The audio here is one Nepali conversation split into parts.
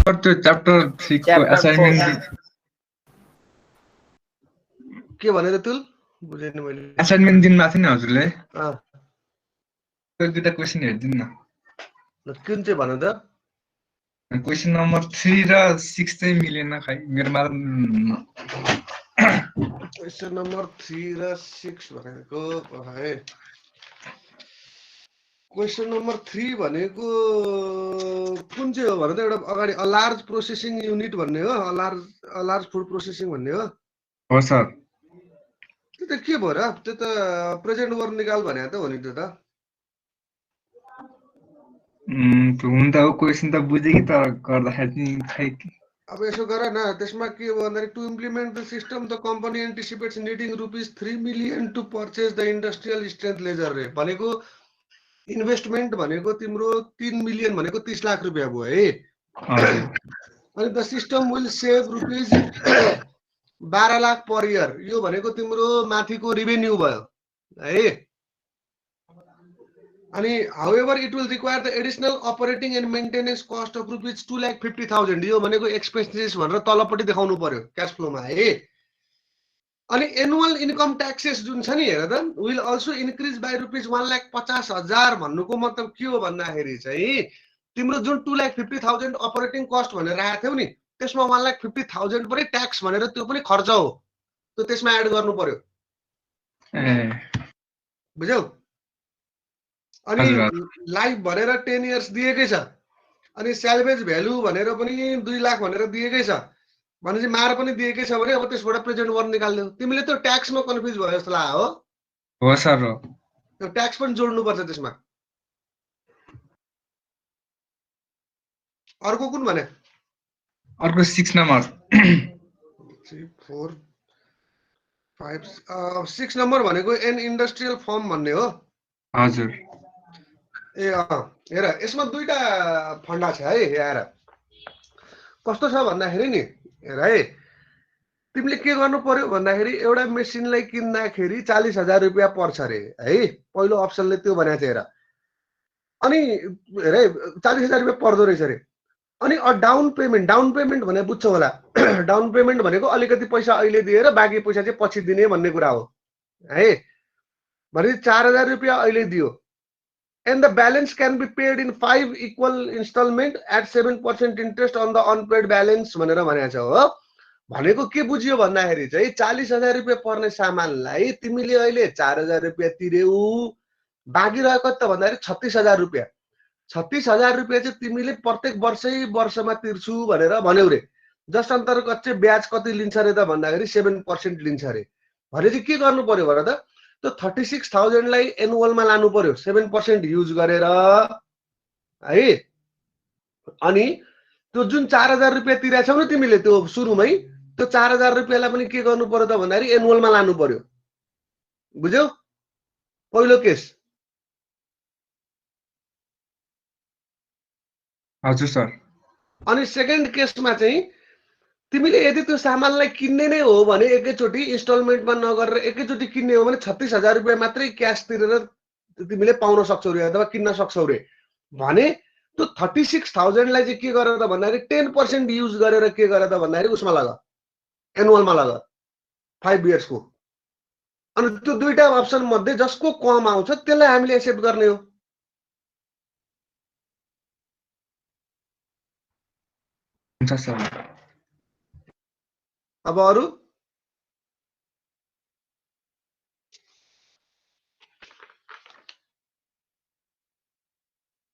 त्यो च्याप्टर 6 को च्याप्टर असाइनमेन्ट के भनेर तुल बुझेन मैले असाइनमेन्ट दिनु भएको थियो नि हजुरले अ त्यो दुईटा क्वेशन हेरिदिनु न ल कुन चाहिँ भन त क्वेशन नम्बर 3 र 6 चाहिँ मिलेन खै मेरोमा क्वेशन नम्बर 3 र 6 भनेको है क्वेशन नम्बर 3 भनेको कुन चाहिँ हो भने त एउटा अगाडि अ लार्ज प्रोसेसिङ युनिट भन्ने हो अ लार्ज फुड प्रोसेसिङ भन्ने हो हो सर त्यो त के भयो र त्यो त प्रेजेन्ट वर्ब निकाल भने त हो नि त्यो त हुन त हो क्वेशन त बुझे कि तर गर्दाखेरि खै अब यसो गर न त्यसमा के हो भन्दाखेरि to implement the system the company anticipates needing ₹3 million to purchase the industrial strength laser ray भनेको इन्भेस्टमेन्ट भनेको तिम्रो 3 मिलियन भनेको 30 लाख रुपियाँ भयो है अनि the system will save ₹12 lakh per year यो भनेको तिम्रो माथिको रिभेन्यू भयो है अनि however it will require the additional operating and maintenance cost of ₹2,50,000 यो भनेको एक्सपेन्सेस भनेर तलपट्टि देखाउनु पर्यो क्याश फ्लोमा है अनि एनुअल इन्कम ट्याक्सेस जुन छ नि हेर त विल अल्सो इन्क्रिज बाई ₹1,50,000 भन्नुको मतलब के हो भन्दाखेरि चाहिँ तिम्रो जुन 2,50,000 अपरेटिङ कस्ट भनेर राखेको थियौ नि त्यसमा 1,50,000 पनि ट्याक्स भनेर त्यो पनि खर्च हो त्यो त्यसमा एड गर्नु पर्यो बुझ्यौ अनि लाइफ भनेर 10 इयर्स दिएकै छ अनि स्याल्भेज भ्यालु भनेर पनि 2 लाख भनेर दिएकै छ भनेपछि मार पनि दिएकै छ भने अब त्यसबाट प्रेजेन्ट वर्ब निकाल्दियौ तिमीले त्यो ट्याक्समा कन्फ्युज भयो जस्तो लाग्यो हो सर हो त्यो ट्याक्स पनि जोड्नु पर्छ त्यसमा अर्को कुन भने अर्को 6 नम्बर 3 4 5 6 नम्बर भनेको एन इन्डस्ट्रियल फर्म भन्ने हो हजुर ए हेर यसमा दुईटा फन्डा छ है हेर कस्तो छ भन्दाखेरि नि हेर है तिमीले के गर्नु पर्यो भन्दाखेरि एउटा मेसिनलाई किन्दाखेरि 40,000 रुपियाँ पर्छ रे है पहिलो अप्सनले त्यो भनेको छ हेर अनि हेर 40,000 रुपियाँ पर्दो रहेछ रे अनि डाउन पेमेन्ट भने बुझ्छौ होला डाउन पेमेन्ट भनेको अलिकति पैसा अहिले दिएर बाँकी पैसा चाहिँ पछि दिने भन्ने कुरा हो है भने 4,000 रुपियाँ अहिले दियो and the balance can be paid in 5 equal installment at 7% interest on the unpaid balance भनेर भनेको छ हो भनेको के बुझियो भन्दाखेरि चाहिँ 40,000 रुपियाँ पर्ने सामानलाई तिमीले अहिले 4,000 रुपियाँ तिर्यौ बाँकी रहेको त भन्दाखेरि 36,000 रुपियाँ 36,000 रुपियाँ चाहिँ तिमीले प्रत्येक वर्षमा तिर्छु भनेर भन्यौ रे जस अन्तर्गत चाहिँ ब्याज कति लिन्छ रे त भन्दाखेरि 7% लिन्छ रे भनेपछि के गर्नु पर्यो भन त त्यो 36,000 लाई एनुअलमा लानु पर्यो 7% युज गरेर है अनि त्यो जुन 4,000 रुपियाँ तिरेको छौ नि तिमीले त्यो सुरुमै त्यो 4,000 रुपियाँलाई पनि के गर्नु पर्यो त भन्दाखेरि एनुअलमा लानु पर्यो बुझ्यौ पहिलो केस हजुर सर अनि सेकेन्ड केसमा चाहिँ तिमीले यदि त्यो सामानलाई किन्ने नै हो भने एकैचोटी इन्स्टलमेन्टमा नगरेर एकैचोटी किन्ने हो भने 36,000 रुपियाँ मात्रै क्यास तिरेर तिमीले पाउन सक्छौ रे अथवा किन्न सक्छौ रे भने त्यो 36,000 लाई चाहिँ के गरेर त भन्दाखेरि 10% युज गरेर के गरेर त भन्दाखेरि उसमा लगा एनुअलमा लगा 5 इयर्स को अनि त्यो दुईटा अप्सन मध्ये जसको कम आउँछ त्यसलाई हामीले एक्सेप्ट गर्ने हो हुन्छ सर अब अरु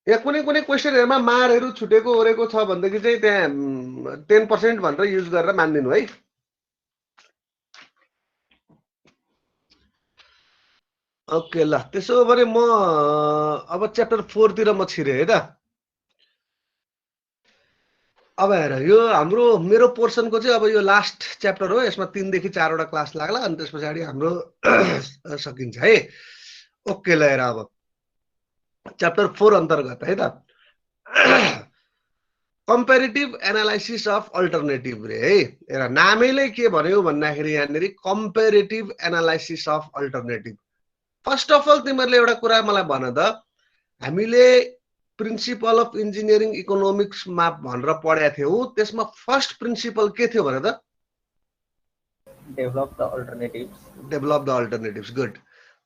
या कुनै क्वेशनहरुमा मारहरु छुटेको ओरेको छ भन्देखि चाहिँ त्यहाँ 10% भनेर युज गरेर मान्दिनु है ओके ल त्यसो भने म अब च्याप्टर 4 तिर म छिरे है त अब हेर यो हाम्रो मेरो पोर्सनको चाहिँ अब यो लास्ट च्याप्टर हो यसमा 3 देखि 4 वटा क्लास लाग्ला अनि त्यसपछि हाम्रो सकिन्छ है ओके ल हेर अब च्याप्टर 4 अन्तर्गत है त कम्पेरिटिभ एनालाइसिस अफ अल्टरनेटिभ रे है हेर नामैले के भन्यो भन्दाखेरि यहाँनेरि comparative analysis of alternative first of all तिमीहरुले एउटा कुरा मलाई भन त हामीले प्रिन्सिपल अफ इन्जिनियरिङ इकोनोमिक्समा भनेर पढेको थियौ, त्यसमा फर्स्ट प्रिन्सिपल के थियो भने त? Develop the alternatives. Develop the alternatives, good.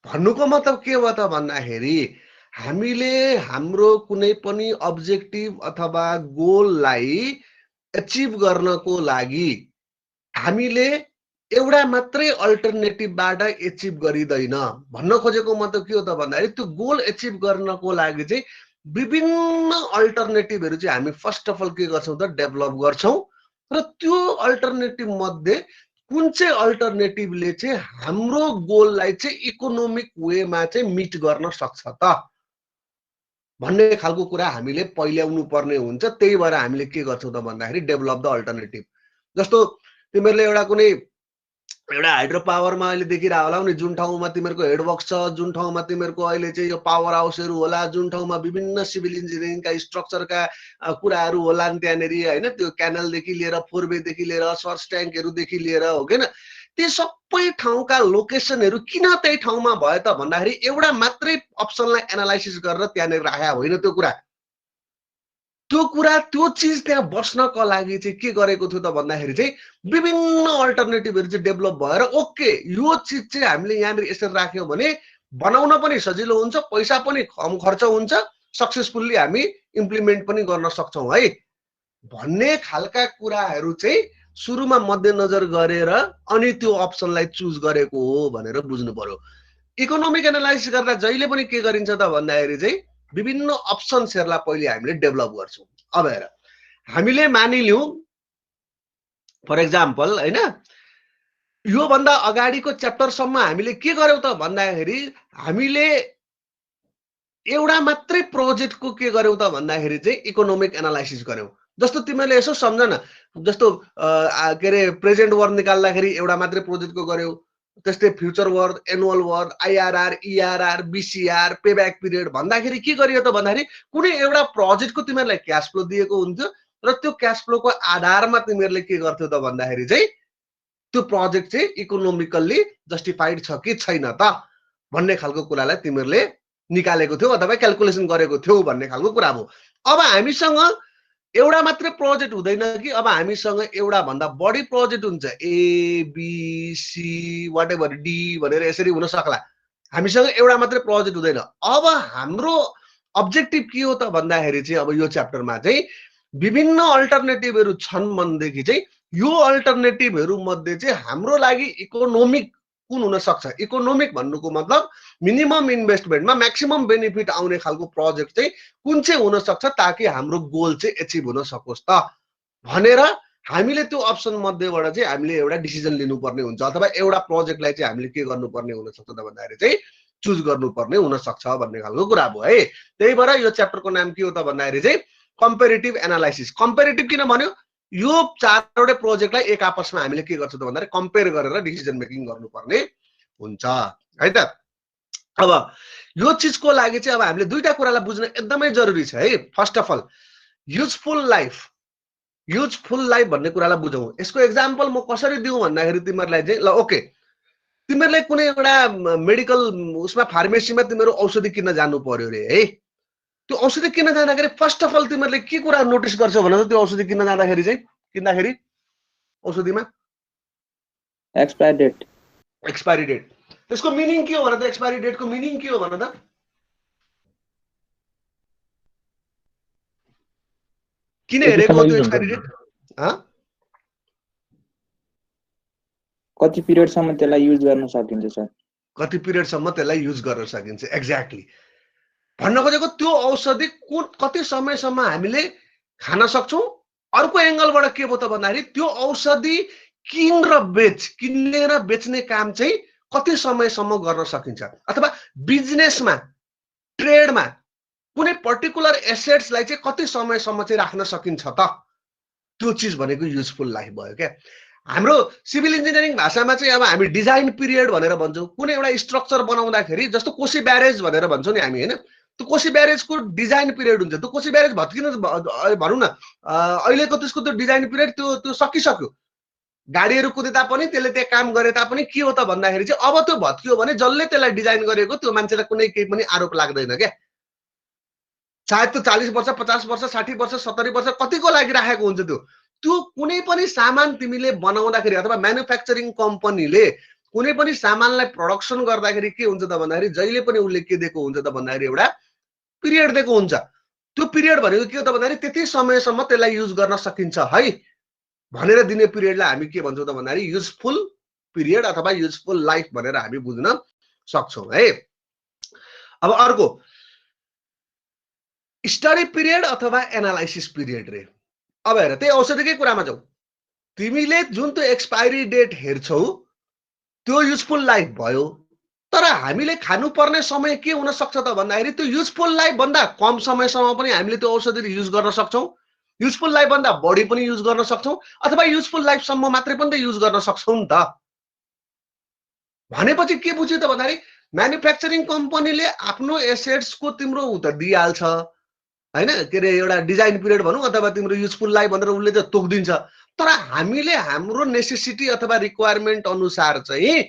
भन्नुको मतलब के हो त भन्दाखेरि हामीले हाम्रो कुनै पनि अब्जेक्टिभ अथवा गोललाई एचिभ गर्नको लागि हामीले एउटा मात्रै अल्टरनेटिभबाट एचिभ गरिँदैन। भन्न खोजेको मतलब के हो त भन्दाखेरि त्यो गोल एचिभ गर्नको लागि चाहिँ विभिन्न अल्टरनेटिभहरू चाहिँ हामी फर्स्ट अफ अल के गर्छौँ त डेभलप गर्छौँ, र त्यो अल्टरनेटिभ मध्ये कुन चाहिँ अल्टरनेटिभले चाहिँ हाम्रो गोललाई चाहिँ इकोनोमिक वेमा चाहिँ मिट गर्न सक्छ त भन्ने खालको कुरा हामीले पहिल्याउनु पर्ने हुन्छ। त्यही भएर हामीले के गर्छौँ त भन्दाखेरि डेभलप द अल्टरनेटिभ। जस्तो तिमीहरूले एउटा कुनै एउटा हाइड्रो पावरमा अहिले देखिरहेको होला नि, जुन ठाउँमा तिमीहरूको हेडवर्क्स छ, जुन ठाउँमा तिमीहरूको अहिले चाहिँ यो पावर हाउसहरू होला, जुन ठाउँमा विभिन्न सिभिल इन्जिनियरिङका स्ट्रक्चरका कुराहरू होला नि त्यहाँनिर होइन, त्यो क्यानलदेखि लिएर फोरवेदेखि लिएर सर्च ट्याङ्कहरूदेखि लिएर हो किन, ती सबै ठाउँका लोकेसनहरू किन त्यही ठाउँमा भयो त भन्दाखेरि एउटा मात्रै अप्सनलाई एनालाइसिस गरेर त्यहाँनिर राखेको होइन। त्यो चिज त्यहाँ बस्नको लागि चाहिँ के गरेको थियो त भन्दाखेरि चाहिँ विभिन्न अल्टरनेटिभहरू चाहिँ डेभलप भएर ओके यो चिज चाहिँ हामीले यहाँनिर यसरी राख्यौँ भने बनाउन पनि सजिलो हुन्छ, पैसा पनि कम खर्च हुन्छ, सक्सेसफुल्ली हामी इम्प्लिमेन्ट पनि गर्न सक्छौँ है भन्ने खालका कुराहरू चाहिँ सुरुमा मध्यनजर गरेर अनि त्यो अप्सनलाई चुज गरेको हो भनेर बुझ्नु पर्यो। इकोनोमिक एनालाइसिस गर्दा जहिले पनि के गरिन्छ त भन्दाखेरि चाहिँ विभिन्न अप्सन्सहरूलाई पहिले हामीले डेभलप गर्छौँ। अब हेर, हामीले मानिलिउँ फर एक्जाम्पल होइन, योभन्दा अगाडिको च्याप्टरसम्म हामीले के गर्यौँ त भन्दाखेरि हामीले एउटा मात्रै प्रोजेक्टको के गर्यौँ त भन्दाखेरि चाहिँ इकोनोमिक एनालाइसिस गर्यौँ। जस्तो तिमीले यसो सम्झ न, जस्तो के अरे प्रेजेन्ट वर्ड निकाल्दाखेरि एउटा मात्रै प्रोजेक्टको गर्यौ, त्यस्तै future worth, annual worth, IRR, ERR, BCR, payback period भन्दाखेरि के गरियो त भन्दाखेरि कुनै एउटा प्रोजेक्टको तिमीहरूलाई क्यास फ्लो दिएको हुन्थ्यो र त्यो क्यास फ्लोको आधारमा तिमीहरूले के गर्थ्यौ त भन्दाखेरि चाहिँ त्यो प्रोजेक्ट चाहिँ इकोनोमिकल्ली जस्टिफाइड छ कि छैन त भन्ने खालको कुरालाई तिमीहरूले निकालेको थियौ अथवा क्यालकुलेसन गरेको थियौ भन्ने खालको कुरा हो। अब हामीसँग एउटा मात्रै प्रोजेक्ट हुँदैन कि, अब हामीसँग एउटा भन्दा बढी प्रोजेक्ट हुन्छ, एबिसी वाटेभर डी भनेर यसरी हुन सक्ला। हामीसँग एउटा मात्रै प्रोजेक्ट हुँदैन। अब हाम्रो अब्जेक्टिभ के हो त भन्दाखेरि चाहिँ अब यो च्याप्टरमा चाहिँ विभिन्न अल्टरनेटिभहरू छन् भनेदेखि चाहिँ यो अल्टरनेटिभहरू मध्ये चाहिँ हाम्रो लागि इकोनोमिक कुन हुन सक्छ, इकोनोमिक भन्नुको मतलब मिनिमम इन्भेस्टमेन्टमा म्याक्सिमम बेनिफिट आउने खालको प्रोजेक्ट चाहिँ कुन चाहिँ हुन सक्छ ताकि हाम्रो गोल चाहिँ एचिभ हुन सकोस् त भनेर हामीले त्यो अप्सन मध्येबाट चाहिँ हामीले एउटा डिसिजन लिनुपर्ने हुन्छ अथवा एउटा प्रोजेक्टलाई चाहिँ हामीले के गर्नुपर्ने हुन सक्छ त भन्दाखेरि चाहिँ चुज गर्नुपर्ने हुन सक्छ भन्ने खालको कुरा भयो है। त्यही भएर यो च्याप्टरको नाम के हो त भन्दाखेरि चाहिँ कम्पेरिटिभ एनालाइसिस। कम्पेरिटिभ किन भन्यो, यो चारवटै प्रोजेक्टलाई एक आपसमा हामीले के गर्छौँ त भन्दाखेरि कम्पेयर गरेर डिसिजन मेकिङ गर्नुपर्ने हुन्छ है त। अब यो चिजको लागि चाहिँ अब हामीले दुईटा कुरालाई बुझ्न एकदमै जरुरी छ है। First of all useful life भन्ने कुरालाई बुझौँ। यसको एक्जाम्पल म कसरी दिउँ भन्दाखेरि तिमीहरूलाई चाहिँ ल ओके, तिमीहरूले कुनै एउटा मेडिकल उसमा फार्मेसीमा तिमीहरू औषधि किन्न जानु पर्यो अरे है। त्यो औषधि किन्न जाँदाखेरि फर्स्ट अफ अल तिमीहरूले के कुरा नोटिस गर्छौ भने त्यो औषधि किन्न जाँदाखेरि चाहिँ किन्दाखेरि औषधिमा एक्सपायरी डेट। त्यसको मिनिङ के हो भने त, एक्सपायरी डेटको मिनिङ के हो भने त किन हेरेको त्यो एक्सपायरी डेट? कति पिरियडसम्म त्यसलाई युज गर्न सकिन्छ सर? कति पिरियडसम्म त्यसलाई युज गर्न सकिन्छ, एक्ज्याक्टली। भन्न खोजेको त्यो औषधि कति समयसम्म हामीले खान सक्छौँ। अर्को एंगलबाट के भयो त भन्दाखेरि त्यो औषधि किन्ने र बेच्ने काम चाहिँ कति समयसम्म गर्न सकिन्छ अथवा बिजनेसमा ट्रेडमा कुनै पर्टिकुलर एसेट्सलाई चाहिँ कति समयसम्म चाहिँ राख्न सकिन्छ त, त्यो चिज भनेको युजफुल लाइफ भयो क्या। हाम्रो सिभिल इन्जिनियरिङ भाषामा चाहिँ अब हामी डिजाइन पिरियड भनेर भन्छौँ। कुनै एउटा स्ट्रक्चर बनाउँदाखेरि जस्तो कोशी ब्यारेज भनेर भन्छौँ नि हामी होइन, त्यो कोशी ब्यारेजको डिजाइन पिरियड हुन्छ। त्यो कोशी ब्यारेज भत्किन भनौँ न अहिलेको त्यसको त्यो डिजाइन पिरियड त्यो सकिसक्यो। गाडीहरू कुदे तापनि त्यसले त्यहाँ काम गरे तापनि के हो त भन्दाखेरि चाहिँ अब त्यो भत्कियो भने जसले त्यसलाई डिजाइन गरेको त्यो मान्छेलाई कुनै केही पनि आरोप लाग्दैन क्या। सायद त्यो 40 वर्ष 50 वर्ष 60 वर्ष 70 वर्ष कतिको लागि राखेको हुन्छ त्यो कुनै पनि सामान तिमीले बनाउँदाखेरि अथवा म्यानुफ्याक्चरिङ कम्पनीले कुनै पनि सामानलाई प्रोडक्सन गर्दाखेरि के हुन्छ त भन्दाखेरि जहिले पनि उसले के दिएको हुन्छ त भन्दाखेरि एउटा पिरियड दिएको हुन्छ। त्यो पिरियड भनेको के हो त भन्दाखेरि त्यति समयसम्म त्यसलाई युज गर्न सकिन्छ है भनेर दिने पिरियडलाई हामी के भन्छौँ त भन्दाखेरि युजफुल पिरियड अथवा युजफुल लाइफ भनेर हामी बुझ्न सक्छौँ है। अब अर्को स्टडी पिरियड अथवा एनालाइसिस पिरियड रे। अब हेर त्यही औषधिकै कुरामा जाऊ, तिमीले जुन त्यो एक्सपायरी डेट हेर्छौ त्यो युजफुल लाइफ भयो, तर हामीले खानुपर्ने समय के हुन सक्छ त भन्दाखेरि त्यो युजफुल लाइफ भन्दा कम समयसम्म पनि हामीले त्यो औषधि युज गर्न सक्छौँ, युजफुल लाइफ भन्दा बढी पनि युज गर्न सक्छौँ, अथवा युजफुल लाइफ सम्म मात्रै पनि त युज गर्न सक्छौँ नि त। भनेपछि के बुझ्यो त भन्दाखेरि म्यानुफ्याक्चरिङ कम्पनीले आफ्नो एसेट्सको तिम्रो उता दिइहाल्छ हैन, के अरे एउटा डिजाइन पिरियड भनौँ अथवा तिम्रो युजफुल लाइफ भनेर उसले त तोक्दिन्छ, तर हामीले हाम्रो नेसेसिटी अथवा रिक्वायरमेन्ट अनुसार चाहिँ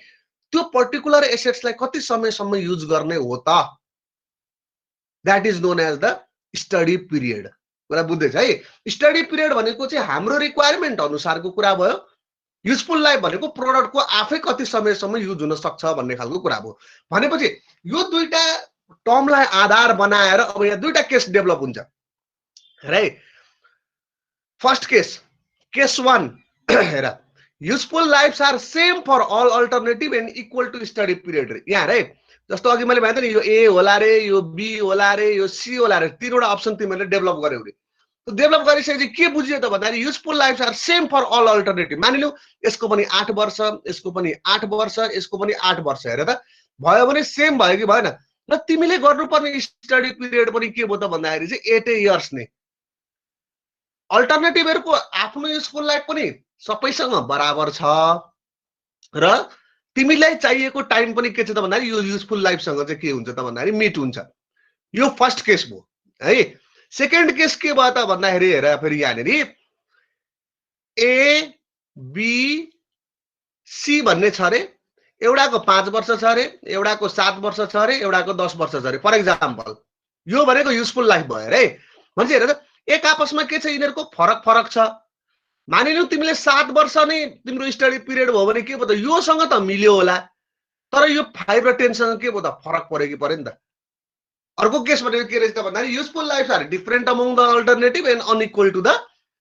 त्यो पर्टिकुलर एसेट्सलाई कति समयसम्म युज गर्ने हो त, that is known as the study period. कुरा बुझ्दैछ है। स्टडी पिरियड भनेको चाहिँ हाम्रो रिक्वायरमेन्ट अनुसारको कुरा भयो, युजफुल लाइफ भनेको प्रोडक्टको आफै कति समयसम्म युज हुन सक्छ भन्ने खालको कुरा भयो। भनेपछि यो दुईटा टर्मलाई आधार बनाएर अब यहाँ दुईटा केस डेभलप हुन्छ है। फर्स्ट केस, केस 1 हेर, useful lives are same for all alternative and equal to study period. यहाँ रे जस्तो अघि मैले भने नि यो ए होला रे, यो बी होला रे, यो सी होला रे, तीनवटा अप्सन तिमीले डेभलप गर्यौ रे। डेभलप गरिसकेपछि के बुझियो त भन्दाखेरि useful lives are same for all alternative. मानिलिउँ यसको पनि 8 वर्ष, यसको पनि 8 वर्ष, यसको पनि 8 वर्ष, हेर त भयो भने सेम भयो कि भएन। र तिमीले गर्नुपर्ने स्टडी पिरियड पनि के भयो त भन्दाखेरि चाहिँ 8 इयर्स नै। अल्टरनेटिभहरुको आफ्नो युजफुल लाइफ पनि सबैसँग बराबर छ र तिमीलाई चाहिएको टाइम पनि के छ त भन्दाखेरि यो युजफुल लाइफसँग चाहिँ के हुन्छ त भन्दाखेरि मिट हुन्छ। यो फर्स्ट केस भयो है। सेकेन्ड केस के भयो त भन्दाखेरि हेर फेरि यहाँनिर ए बी सी भन्ने छ रे, एउटाको 5 वर्ष छ रे, एउटाको 7 वर्ष छ रे, एउटाको 10 वर्ष छ रे। फर एक्जाम्पल यो भनेको युजफुल लाइफ भयो रे। भन्छ हेर त एक आपसमा के छ, यिनीहरुको फरक छ। मानिलिउँ तिमीले 7 वर्ष नै तिम्रो स्टडी पिरियड भयो भने के भयो त योसँग त मिल्यो होला, तर यो 5 र 10 सँग के भयो त फरक पर्यो कि पर्यो नि त। अर्को केस भनेको के रहेछ त भन्दाखेरि useful life are different among the alternative and unequal to the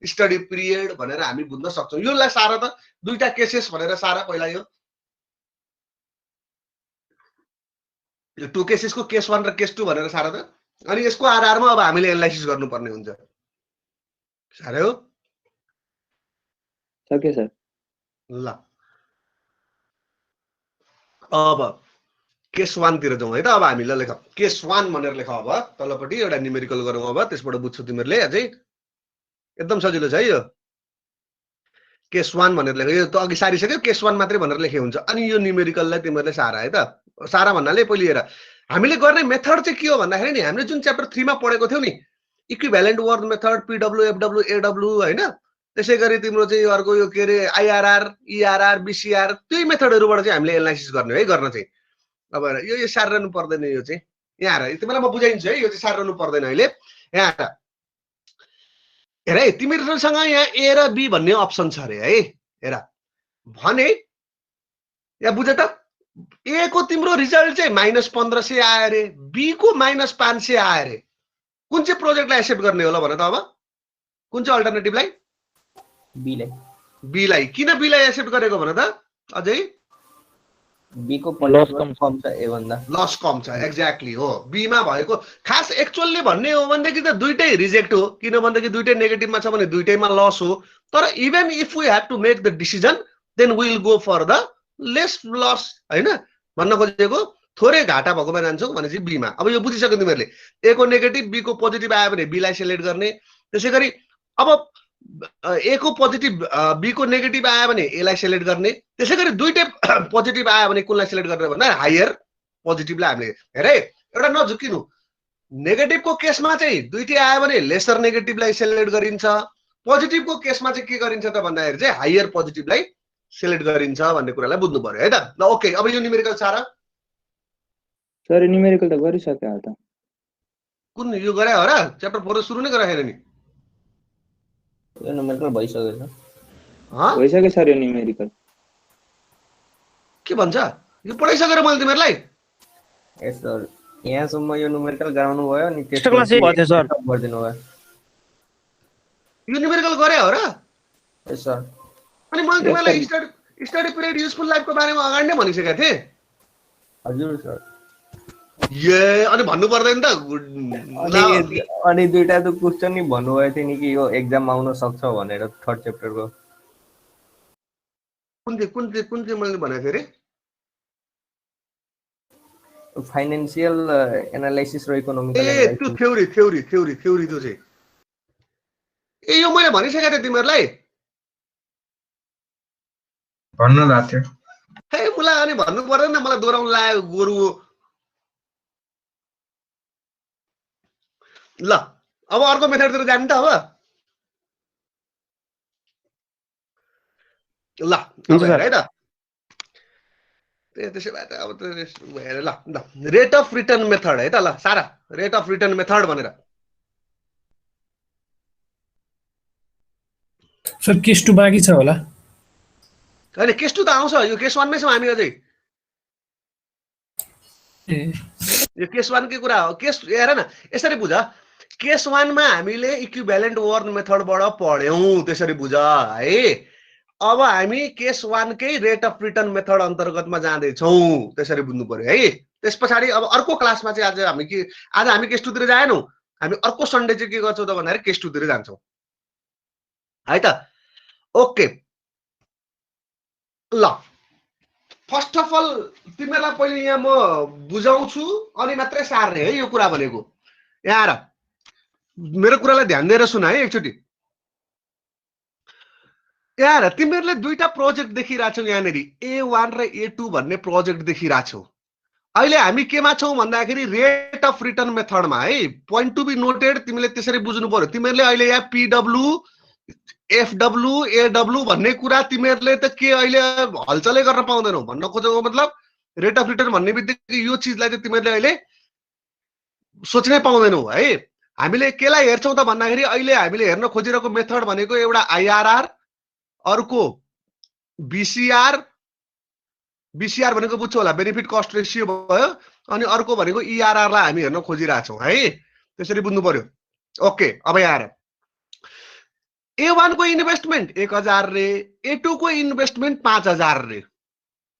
study period भनेर हामी बुझ्न सक्छौँ। योलाई सारा त दुईटा केसेस भनेर सारा पहिला यो टु केसेसको केस 1 र केस 2 भनेर सारा त, अनि यसको आधारमा अब हामीले एनालाइसिस गर्नुपर्ने हुन्छ। सारे हो सके सर। ल अब केस 1 तिर जाउँ है त। अब हामीले लेख केस 1 भनेर लेख। अब तलपट्टि एउटा न्युमेरिकल गरौँ। अब त्यसबाट बुझ्छौ तिमीहरूले अझै एकदम सजिलो छ है यो। केस 1 भनेर लेख। यो त अघि सारिसक्यो, केस 1 मात्रै भनेर लेखे हुन्छ। अनि यो न्युमेरिकललाई तिमीहरूले सारा है त। सारा भन्नाले पहिले हेर हामीले गर्ने मेथड चाहिँ के हो भन्दाखेरि नि हामीले जुन च्याप्टर 3 मा पढेको थियौ नि equivalent worth method, PW FW AW हैन, त्यसैगरी तिम्रो चाहिँ अर्को यो के रे आईआरआर ईआरआर बीसीआर, त्यही मेथडहरुबाट चाहिँ हामीले एनालाइसिस गर्ने है। गर्न चाहिँ अब यो सार्नु पर्दैन। यो चाहिँ यहाँ हेर तिमीलाई म बुझाइन्छु है। यो चाहिँ सार्नु पर्दैन अहिले। यहाँ हेर है तिमीहरुसँग यहाँ ए र बी भन्ने अप्सन छ रे है। हेर भने यहाँ बुझ त ए को तिम्रो रिजल्ट चाहिँ -1500 आयो रे, बी को -500 आयो रे। कुन चाहिँ प्रोजेक्टलाई एक्सेप्ट गर्ने होला भन त। अब कुन चाहिँ अल्टरनेटिभलाई? बी लाई। किन बी लाई एक्सेप्ट गरेको भन त? अझै बी को लस कम छ, ए भन्दा लस कम छ। एक्ज्याक्टली हो। बी मा भएको खास एक्चुअली भन्ने हो भनेदेखि त दुईटै रिजेक्ट हो, किन भन्दाखेरि दुईटै नेगेटिभमा छ भने दुईटैमा लस हो। तर even if we have to make the decision then we will go for the less loss हैन। भन्न खोजेको थोरै घाटा भएकोमा जान्छौ भनेपछि बी मा। अब यो बुझिसक्यो तिमीहरूले। ए को नेगेटिभ बी को पोजिटिभ आयो भने बी लाई सिलेक्ट गर्ने। त्यसैगरी अब ए को पोजिटिभ बी को नेगेटिभ आयो भने ए लाई सिलेक्ट गर्ने। त्यसैगरी दुईटै पोजिटिभ आयो भने कुनलाई सिलेक्ट गर्ने भन्दा हायर पोजिटिभलाई हामीले हेर है। एउटा नझुकिनु। नेगेटिभको केसमा चाहिँ दुईटै आयो भने लेसर नेगेटिभलाई सिलेक्ट गरिन्छ, पोजिटिभको केसमा चाहिँ के गरिन्छ त भन्दाखेरि चाहिँ हायर पोजिटिभलाई सिलेक्ट गरिन्छ भन्ने कुरालाई बुझ्नु पर्यो है त। ल ओके। अब यो न्युमेरिकल सारा सर न्युमेरिकल त गरिसक्यो त। कुन यो गरे हो र च्याप्टर 4 सुरु नै गरे हैन नि यो न्युमेरिकल भइसक्यो छ ह भइसक्यो सर यो न्युमेरिकल के भन्छ यो पढाइसकेर मैले तिमीहरुलाई यस सर यहाँसम्म यो न्युमेरिकल गराउनु भयो अनि एक्स्ट्रा क्लास यही भयो सर गरिदिनु भयो यो न्युमेरिकल गरे हो र यस सर अनि मैले तिमीलाई स्टडी पिरियड युजफुल लाइफको बारेमा अगाडि नै भनिसकेको थिएँ हजुर सर ए अनि भन्नु पर्दैन त अनि दुईटा त क्वेशन नि भन्नुभएको थियो नि कि यो एक्जाम आउन सक्छ भनेर थर्ड च्याप्टरको कुन चाहिँ मैले भनेको थिएँ रे फाइनान्शियल एनालाइसिस र इकोनोमिकल ए त्यो थ्योरी त्यो चाहिँ ए यो मैले भनिसकेको थिएँ तिमीहरूलाई भन्नु भएको थियो हे मलाई अनि भन्नु पर्दैन मलाई दोहोऱ्याउन लाग्यो गोरु ल अब अर्को मेथडतिर जाने त अब ल है त त्यसै भए त अब त हेर ल रेट अफ रिटर्न मेथड है त ल सारा रेट अफ रिटर्न मेथड भनेर सर केस 2 बाँकी छ होला हैन केस 2 त आउँछ यो केस 1 मै छौं हामी अझै यो केस 1 कै कुरा हो केस हेर न यसरी बुझ केस 1 मा हामीले इक्विभ्यालेन्ट वर्क मेथडबाट पढ्यौं त्यसरी बुझ है अब हामी केस 1 कै रेट अफ रिटर्न मेथड अन्तर्गतमा जाँदै छौं त्यसरी बुझ्नु पर्यो है त्यसपछि अब अर्को क्लासमा चाहिँ आज हामी केस 2 तिर जाएनौं हामी अर्को सन्डे चाहिँ के गर्छौं त भन्दाखेरि केस 2 तिर जान्छौं है त ओके ल फर्स्ट अफ अल तिमीलाई पहिले यहाँ म बुझाउँछु अनि मात्रै सार्ने है यो कुरा भनेको यहाँ आएर मेरो कुरालाई ध्यान दिएर सुन है एकचोटी यहाँ तिमीहरूले दुईटा प्रोजेक्ट देखिरहेछौ यहाँनेरि A1 र A2 भन्ने प्रोजेक्ट देखिरहेछौ अहिले हामी केमा छौं भन्दाखेरि रेट अफ रिटर्न मेथडमा है पोइन्ट टु बी नोटेड तिमीले त्यसरी बुझ्नु पर्यो तिमीहरूले अहिले यहाँ PW FW AW भन्ने कुरा तिमीहरूले त के अहिले हलचलै गर्न पाउँदैनौ भन्न खोजेको मतलब रेट अफ रिटर्न भन्ने बित्तिकै यो चीजलाई चाहिँ तिमीहरूले अहिले सोच्नै पाउँदैनौ है हामीले केलाई हेर्छौं त भन्दाखेरि अहिले हामीले हेर्न खोजिरहेको मेथड भनेको एउटा IRR अर्को BCR भनेको बुझ्छौ होला बेनिफिट कस्ट रेशियो भयो अनि अर्को भनेको ERR लाई हामी हेर्न खोजिरहेछौं है त्यसरी बुझ्नु पर्यो ओके अब यहाँ A1 को इन्भेस्टमेन्ट 1000 रे A2 को इन्भेस्टमेन्ट 5000 रे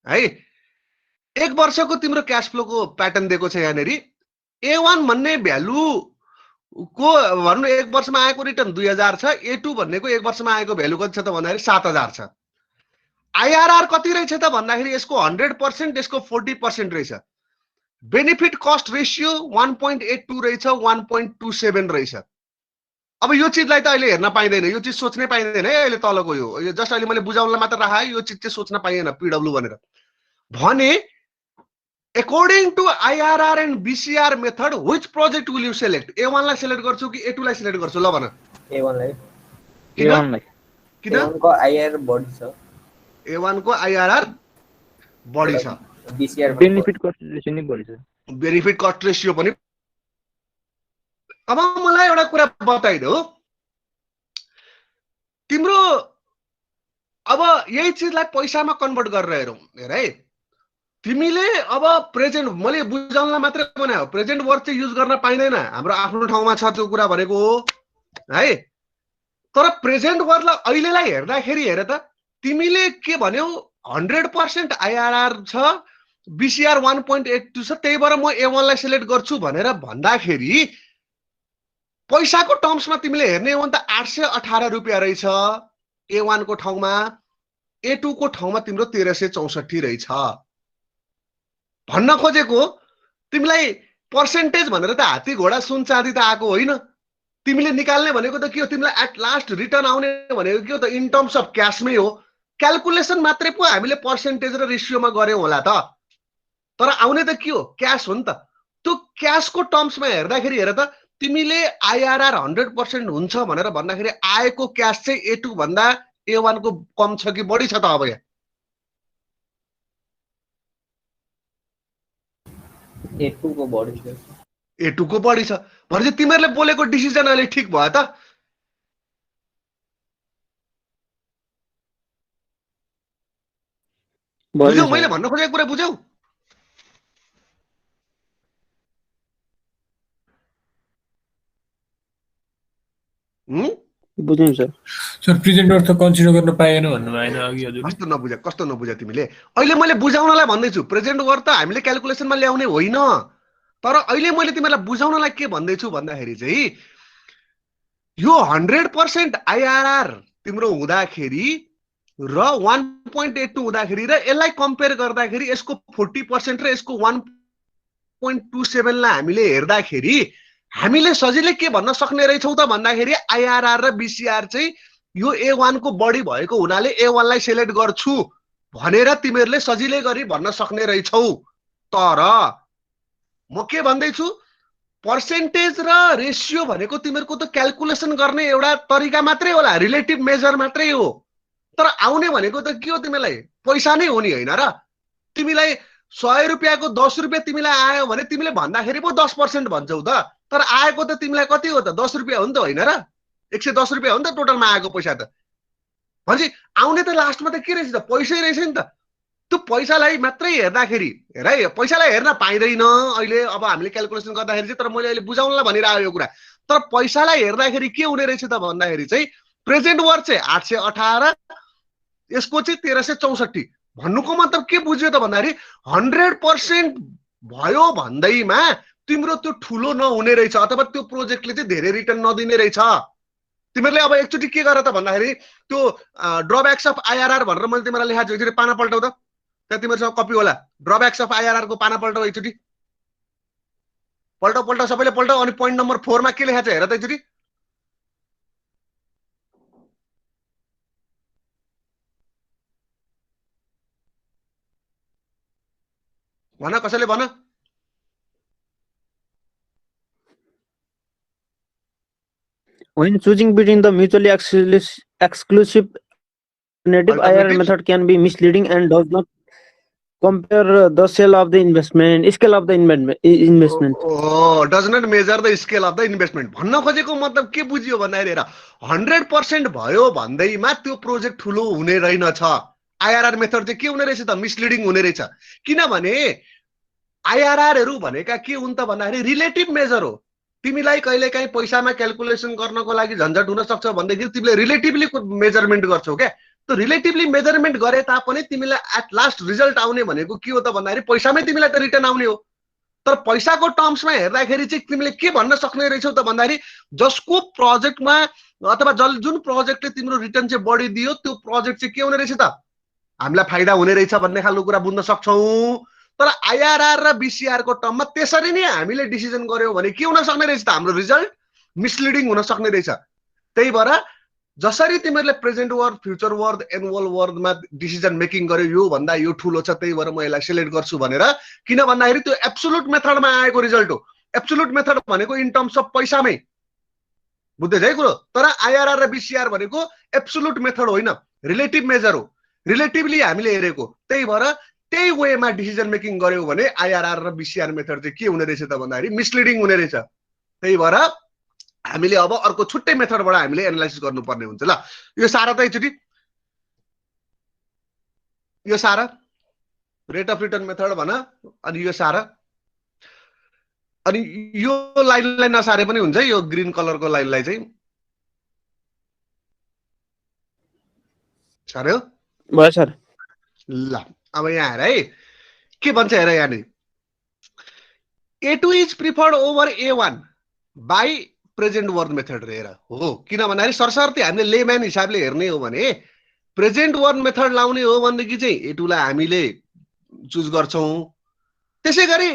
है एक वर्षको तिम्रो क्याश फ्लो को प्याटर्न दिएको छ यहाँनेरि A1 भन्ने भ्यालु को भन्नु एक वर्षमा आएको रिटर्न 2000 छ A2 भन्नेको एक वर्षमा आएको भ्यालु कति छ त भन्दाखेरि 7000 छ IRR कति रहेछ त भन्दाखेरि यसको 100% यसको 40% रहेछ बेनिफिट कस्ट रेशियो 1.82 रहेछ 1.27 रहेछ अब यो चीजलाई त अहिले हेर्न पाइदैन यो चीज सोच्नै पाइदैन है अहिले तलको यो जस्ट अहिले मैले बुझाउनलाई मात्र राखे यो चीज चाहिँ सोच्न पाइएन PW भनेर भने according to IRR and BCR method which project will you select A1 लाई सिलेक्ट गर्छौ कि A2 लाई सिलेक्ट गर्छौ ल भन A1 लाई किन A1 को IRR बढी छ A1 को IRR बढी छ BCR बेनिफिट कस्ट रेशियो नि बढी छ बेनिफिट कस्ट रेशियो पनि अब मलाई एउटा कुरा बताइदेऊ तिम्रो अब यही चीजलाई पैसामा कन्भर्ट गरेर हेरौं हेर है तिमीले अब प्रेजेन्ट मैले बुझाउनलाई मात्र भने प्रेजेन्ट वर्क चाहिँ युज गर्न पाइदैन हाम्रो आफ्नो ठाउँमा छ त्यो कुरा भनेको हो है तर प्रेजेन्ट वर्कलाई अहिलेलाई हेर्दाखेरि हेर त तिमीले के भन्यौ 100% IRR छ BCR 1.82 छ त्यही भएर म A1 लाई सिलेक्ट गर्छु भनेर भन्दाखेरि पैसाको टर्म्समा तिमीले हेर्ने हो भने त 818 रुपैयाँ रहेछ A1 को ठाउँमा A2 को ठाउँमा तिम्रो 1364 रहेछ भन्न खोजेको तिमीलाई पर्सेन्टेज भनेर त हात्ती घोडा सुन चाँदी त आको होइन तिमीले निकाल्ने भनेको त के हो तिमीलाई एट लास्ट रिटर्न आउने भनेको के हो त इन टर्म्स अफ क्याशमै हो क्याल्कुलेसन मात्रै पो हामीले पर्सेन्टेज र रेशियोमा गर्यौं होला त तर आउने त के हो क्याश हो नि त त्यो क्याशको टर्म्समा हेर्दाखेरि हेर त तिमीले IRR 100% हुन्छ भनेर भन्दाखेरि आएको क्याश चाहिँ A2 भन्दा A1 को कम छ कि बढी छ त अब यहाँ A2 को बढी छ A2 को बढी छ भनेपछि तिमीहरूले बोलेको डिसिजन अहिले ठिक भयो त? बुझ्यौ मैले भन्न खोजेको कुरा बुझ्यौ? बुझ्यौँ सर। सर प्रेजेन्ट वर्क त कन्सिडर गर्न पाएन भन्नु भएन अघि हजुर। कस्तो नबुझ्या तिमीले? अहिले मैले बुझाउनलाई भन्दैछु प्रेजेन्ट वर्क त हामीले क्याल्कुलेसनमा ल्याउने होइन, तर अहिले मैले तिमीलाई बुझाउनलाई के भन्दैछु भन्दाखेरि चाहिँ यो 100% आइआरआर तिम्रो हुँदाखेरि र 1.82 हुँदाखेरि र यसलाई कम्पेयर गर्दाखेरि यसको 40% र यसको 1.27 लाई हामीले हेर्दाखेरि हामीले सजिलै के भन्न सक्ने रहेछौँ त भन्दाखेरि आइआरआर र बिसिआर चाहिँ यो A1 को बढी भएको हुनाले A1 लाई सिलेक्ट गर्छु भनेर तिमीहरूले सजिलै गरी भन्न सक्ने रहेछौ। तर म के भन्दैछु, पर्सेन्टेज र रेसियो भनेको तिमीहरूको त क्याल्कुलेसन गर्ने एउटा तरिका मात्रै होला, रिलेटिभ मेजर मात्रै हो। तर आउने भनेको त के हो, तिमीलाई पैसा नै हो नि, होइन र? तिमीलाई 100 रुपियाँको 10 रुपियाँ तिमीलाई आयो भने तिमीले भन्दाखेरि पो 10% भन्छौ त, तर आएको त तिमीलाई कति हो त? 10 रुपियाँ हो नि त, होइन र? 110 रुपियाँ हो नि त टोटलमा आएको पैसा त। भनेपछि आउने त लास्टमा त के रहेछ त? पैसै रहेछ नि त। त्यो पैसालाई मात्रै हेर्दाखेरि, हेर है, पैसालाई हेर्न पाइँदैन अहिले अब हामीले क्याल्कुलेसन गर्दाखेरि चाहिँ, तर मैले अहिले बुझाउनलाई भनिरहेको यो कुरा। तर पैसालाई हेर्दाखेरि के हुने रहेछ त भन्दाखेरि चाहिँ प्रेजेन्ट वर्क चाहिँ 818, यसको चाहिँ 1364। भन्नुको मतलब के बुझ्यो त भन्दाखेरि 100% भयो भन्दैमा तिम्रो त्यो ठुलो नहुने रहेछ, अथवा त्यो प्रोजेक्टले चाहिँ धेरै रिटर्न नदिने रहेछ। तिमीहरूले अब एकचोटि के गर त भन्दाखेरि त्यो ड्रब्याक्स अफ आइआरआर भनेर मैले तिमीलाई लेखाएको छु, एकचोटि पाना पल्टाउ त, त्यहाँ तिमीहरूसँग कपी होला। ड्रब्याक्स अफ आइआरआर को पाना पल्टाउ एकचोटि, पल्टाउ सबैले पल्टाउ। अनि पोइन्ट नम्बर 4 मा के लेखाएको छ हेर त एकचोटि। भन, कसैले भन। When choosing between the mutually exclusive alternative, IRR method can be misleading and does not compare the scale of the investment. Does not measure the scale of the investment. भन्न खोजेको मतलब के बुझियो भन्दाखेरि 100% भयो भन्दैमा त्यो प्रोजेक्ट ठुलो हुने रहेनछ। आइआरआर मेथड चाहिँ के हुने रहेछ त? मिसलिडिङ हुने रहेछ। किनभने आइआरआरहरू भनेका के हुन् त भन्दाखेरि रिलेटिभ मेजर हो। तिमीलाई कहिलेकाहीँ पैसामा क्याल्कुलेसन गर्नको लागि झन्झट हुन सक्छ भन्दाखेरि तिमीले रिलेटिभली मेजरमेन्ट गर्छौ क्या। त्यो रिलेटिभली मेजरमेन्ट गरे तापनि तिमीलाई एट लास्ट रिजल्ट आउने भनेको के हो त भन्दाखेरि पैसामै तिमीलाई त रिटर्न आउने हो। तर पैसाको टर्म्समा हेर्दाखेरि चाहिँ तिमीले के भन्न सक्ने रहेछौ त भन्दाखेरि जसको प्रोजेक्टमा अथवा जुन प्रोजेक्टले तिम्रो रिटर्न चाहिँ बढी दियो त्यो प्रोजेक्ट चाहिँ के हुने रहेछ त? हामीलाई फाइदा हुने रहेछ भन्ने खालको कुरा बुझ्न सक्छौ। तर आइआरआर र बिसिआर को टर्ममा त्यसरी नै हामीले डिसिजन गर्यौं भने के हुन सक्ने रहेछ त? हाम्रो रिजल्ट मिसलिडिङ हुन सक्ने रहेछ। त्यही भएर जसरी तिमीहरूले present worth, future worth, annual वर्कमा डिसिजन मेकिङ गर्यो यो भन्दा यो ठुलो छ त्यही भएर म यसलाई सिलेक्ट गर्छु भनेर, किन भन्दाखेरि त्यो एब्सोल्युट मेथडमा आएको रिजल्ट हो। एब्सोल्युट मेथड भनेको इन टर्म्स अफ पैसामै, बुझ्दैछ है कुरो? तर आइआरआर र बिसिआर भनेको एब्सोल्युट मेथड होइन, रिलेटिभ मेजर हो। रिलेटिभली हामीले हेरेको, त्यही भएर त्यही वेमा डिसिजन मेकिङ गर्यो भने आइआरआर र बिसिआर मेथड चाहिँ के हुने रहेछ त भन्दाखेरि मिसलिडिङ हुने रहेछ। त्यही भएर हामीले अब अर्को छुट्टै मेथडबाट हामीले एनालाइसिस गर्नुपर्ने हुन्छ। ल यो सारा त एकचोटि, यो सारा रेट अफ रिटर्न मेथड भन, अनि यो सारा, अनि यो लाइनलाई नसारे पनि हुन्छ, यो ग्रीन कलरको लाइनलाई चाहिँ सार्यो भयो सर। ल अब यहाँ हेर है के भन्छ, हेर यहाँ A2 is preferred over A1 by present work method हेर हो। किन भन्दाखेरि सरसर्ती हामीले लेम्यान हिसाबले हेर्ने हो भने प्रेजेन्ट वर्क मेथड लाउने हो भनेदेखि चाहिँ A2 लाई हामीले चुज गर्छौं। त्यसै गरी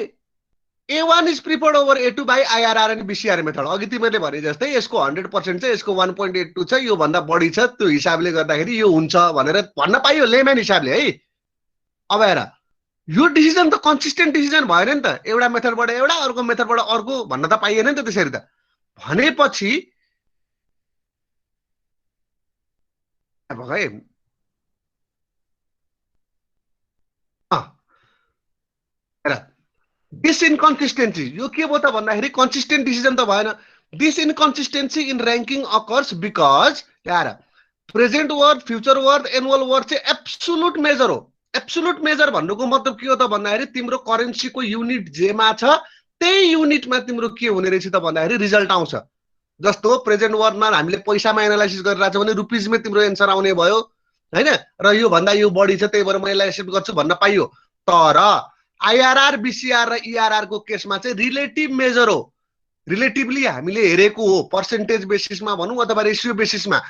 A1 is preferred over A2 by IRR and BCR method. अघि तिमीले भने जस्तै यसको 100% छ, यसको 1.82 छ, यो भन्दा बढी छ, त्यो हिसाबले गर्दाखेरि यो हुन्छ भनेर भन्न पाइयो लेम्यान हिसाबले है। अब हेर यो डिसिजन त कन्सिस्टेन्ट डिसिजन भएन नि त, एउटा मेथडबाट एउटा अर्को मेथडबाट अर्को भन्न त पाइएन नि त। त्यसरी त भनेपछि है हेर दिस इनकन्सिस्टेन्सी यो के भयो त भन्दाखेरि कन्सिस्टेन्ट डिसिजन त भएन this inconsistency in ranking occurs because यार present worth future worth annual worth चाहिँ एब्सोल्युट मेजर हो एब्सोल्युट मेजर भन्नुको मतलब के हो त भन्दाखेरि तिम्रो करेन्सीको युनिट जेमा छ त्यही युनिटमा तिम्रो के हुने रहेछ त भन्दाखेरि रिजल्ट आउँछ जस्तो प्रेजेन्ट वर्थमा हामीले पैसामा एनालाइसिस गरिरहेको छ भने रुपिजमै तिम्रो एन्सर आउने भयो हैन र यो भन्दा यो बढी छ त्यही भएर म यसलाई एक्सेप्ट गर्छु भन्न पाइयो तर आईआरआर बीसीआर र ईआरआर को केसमा चाहिँ रिलेटिभ मेजर हो रिलेटिभली हामीले हेरेको हो पर्सेन्टेज बेसिसमा भनौँ अथवा रेसियो बेसिसमा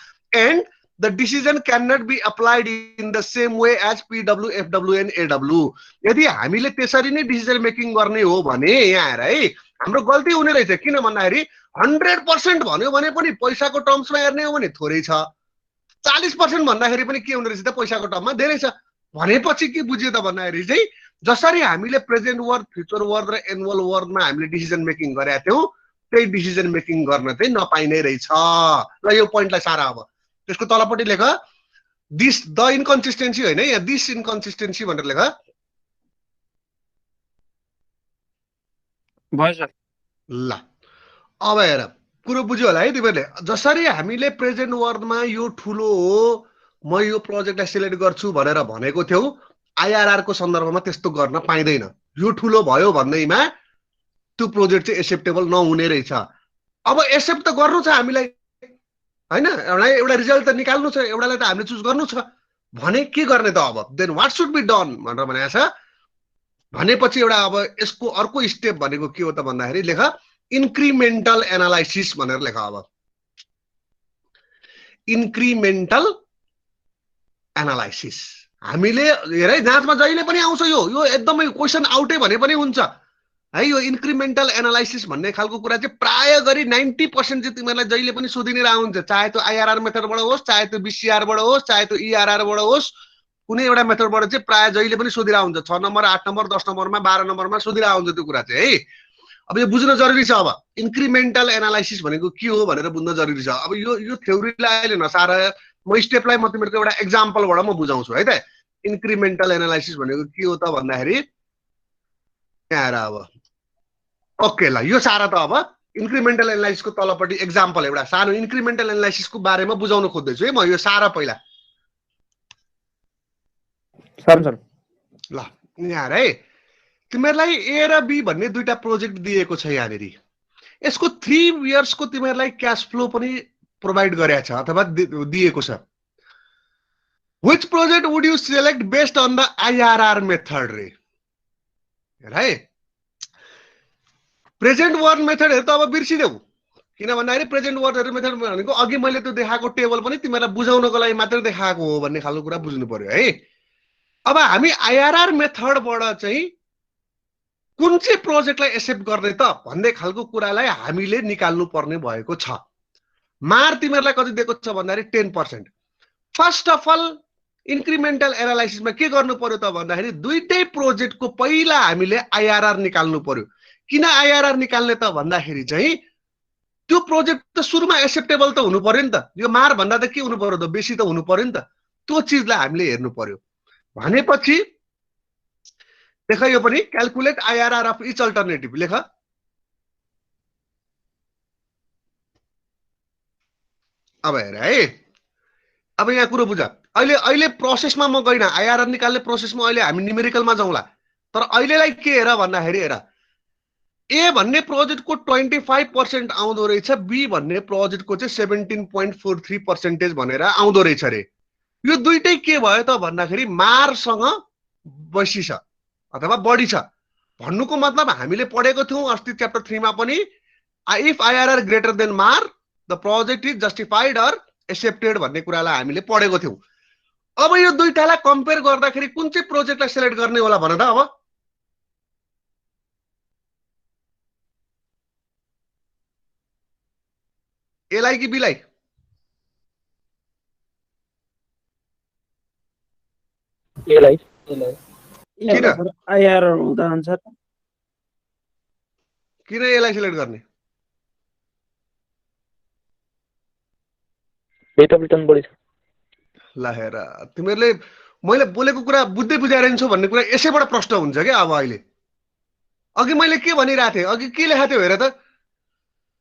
and the decision can not be applied in the same way as PW FW and AW यदि हामीले त्यसरी नै डिसिजन मेकिङ गर्ने हो भने यहाँ आएर है हाम्रो गल्ती हुने रहेछ किन भन्दाखेरि 100% भन्यो भने पनि पैसाको टर्म्समा हेर्ने हो भने थोरै छ 40% भन्दाखेरि पनि के हुने रहेछ त पैसाको टर्ममा धेरै छ भनेपछि के बुझ्यो त भन्दाखेरि चाहिँ जसरी हामीले प्रेजेन्ट वर्थ फ्युचर वर्थ र एनुअल वर्थमा हामीले डिसिजन मेकिङ गरेका थियौँ त्यही डिसिजन मेकिङ गर्न चाहिँ नपाइने रहेछ ल यो पोइन्टलाई सारा अब त्यसको तलपट्टि लेख दिस द इनकन्सिस्टेन्सी होइन यहाँ दिस इनकन्सिस्टेन्सी भनेर लेख भयो सर ल अब हेर कुरो बुझ्यो होला है तिमीहरूले जसरी हामीले प्रेजेन्ट वर्थमा यो ठुलो हो म यो प्रोजेक्टलाई सिलेक्ट गर्छु भनेर भनेको थियौ आईआरआर को सन्दर्भमा त्यस्तो गर्न पाइँदैन यो ठुलो भयो भन्दैमा त्यो प्रोजेक्ट चाहिँ एक्सेप्टेबल नहुने रहेछ अब एक्सेप्ट त गर्नु छ हामीलाई हैन एउटा रिजल्ट त निकाल्नु छ एउटालाई त हामीले चुज गर्नु छ भने के गर्ने त अब then what should be done भनेर भनेको छ भनेपछि एउटा अब यसको अर्को स्टेप भनेको के हो त भन्दाखेरि लेख इन्क्रिमेन्टल एनालाइसिस भनेर लेख अब इन्क्रिमेन्टल एनालाइसिस हामीले हेरै जाँचमा जहिले पनि आउँछ यो एकदमै क्वेशन आउटै भने पनि हुन्छ है यो इन्क्रिमेन्टल एनालाइसिस भन्ने खालको कुरा चाहिँ प्राय गरी 90% चाहिँ तिमीहरूलाई जहिले पनि सोधिने हुन्छ चाहे त्यो आईआरआर मेथडबाट होस् चाहे त्यो बीसीआरबाट होस् चाहे त्यो ईआरआरबाट होस् कुनै एउटा मेथडबाट चाहिँ प्राय जहिले पनि सोधिरा हुन्छ 6 नम्बर 8 नम्बर 10 नम्बरमा 12 नम्बरमा सोधिरा हुन्छ त्यो कुरा चाहिँ है अब यो बुझ्न जरुरी छ अब इन्क्रिमेन्टल एनालाइसिस भनेको के हो भनेर बुझ्न जरुरी छ अब यो थ्योरीलाई अहिले नसार म स्टेपलाई म तिमीहरुको एउटा एक्जाम्पलबाट म बुझाउँछु है त इन्क्रिमेन्टल एनालाइसिस भनेको के हो त भन्दाखेरि यहाँ अब ओके ल यो सारा त अब इन्क्रिमेन्टल एनालाइसिसको तलपट्टि एक्जाम्पल एउटा सानो इन्क्रिमेन्टल एनालाइसिसको बारेमा बुझाउन खोज्दैछु है म यो सारा पहिला सर ल यहाँ है तिमीहरुलाई ए र बी भन्ने दुईटा प्रोजेक्ट दिएको छ यहाँनेरि यसको 3 इयर्सको तिमीहरुलाई क्याश फ्लो पनि प्रोवाइड गरेको छ अथवा दिएको छ which project would you select based on the IRR method रे है प्रेजेन्ट वर्थ मेथडहरु त अब बिर्सिदेऊ किन भन्दाखेरि प्रेजेन्ट वर्थहरु मेथड भनेको अघि मैले त्यो देखाएको टेबल पनि तिमीहरुलाई बुझाउनको लागि मात्र देखाएको हो भन्ने खालको कुरा बुझ्नु पर्यो है अब हामी आईआरआर मेथडबाट चाहिँ कुन चाहिँ प्रोजेक्टलाई एक्सेप्ट गर्ने त भन्ने खालको कुरालाई हामीले निकाल्नु पर्ने भएको छ मार तिमीहरुलाई कति दिएको छ भन्दाखेरि 10% फर्स्ट अफ अल इन्क्रिमेन्टल एनालाइसिसमा के गर्नु पर्यो त भन्दाखेरि दुईटै प्रोजेक्टको पहिला हामीले आईआरआर निकाल्नु पर्यो किन आईआरआर निकाल्ने त भन्दाखेरि चाहिँ त्यो प्रोजेक्ट त सुरुमा एक्सेप्टेबल त हुनु पर्यो नि त यो मार भन्दा त के हुनु पर्यो त बेसी त हुनु पर्यो नि त त्यो चीजलाई हामीले हेर्नु पर्यो भनेपछि देख यो पनि calculate IRR of each alternative लेख अब हेर है अब यहाँ कुरो बुझ अहिले प्रोसेसमा म गइन आईआरआर निकाल्ने प्रोसेसमा अहिले हामी न्युमेरिकलमा जाउँला तर अहिलेलाई के हेर भन्दाखेरि हेर ए भन्ने प्रोजेक्टको 25% आउँदो रहेछ बी भन्ने प्रोजेक्टको चाहिँ 17.43% भनेर आउँदो रहेछ रे यो दुईटै के भयो त भन्दाखेरि मारसँग बसी छ अथवा बढी छ भन्नुको मतलब हामीले पढेको थियौं अस्ति च्याप्टर 3 मा पनि if IRR greater than MARR the project is justified or accepted भन्ने कुरालाई हामीले पढेको थियौं अब यो दुईटालाई कम्पेयर गर्दाखेरि कुन चाहिँ प्रोजेक्टलाई सिलेक्ट गर्ने होला भन त अब एलाई कि बीलाई एलाई किन आईआरआर हुँदा हुन्छ किन एलाई सिलेक्ट गर्ने रेट अफ रिटर्न बढी छ ल हेर तिमीहरुले मैले बोलेको कुरा बुझ्दै बुझाइरहन्छौ भन्ने कुरा यसैबाट प्रश्न हुन्छ के अब अहिले अघि मैले के भनिरहेको थिएँ, अघि के लेखाएको थियो हेर त,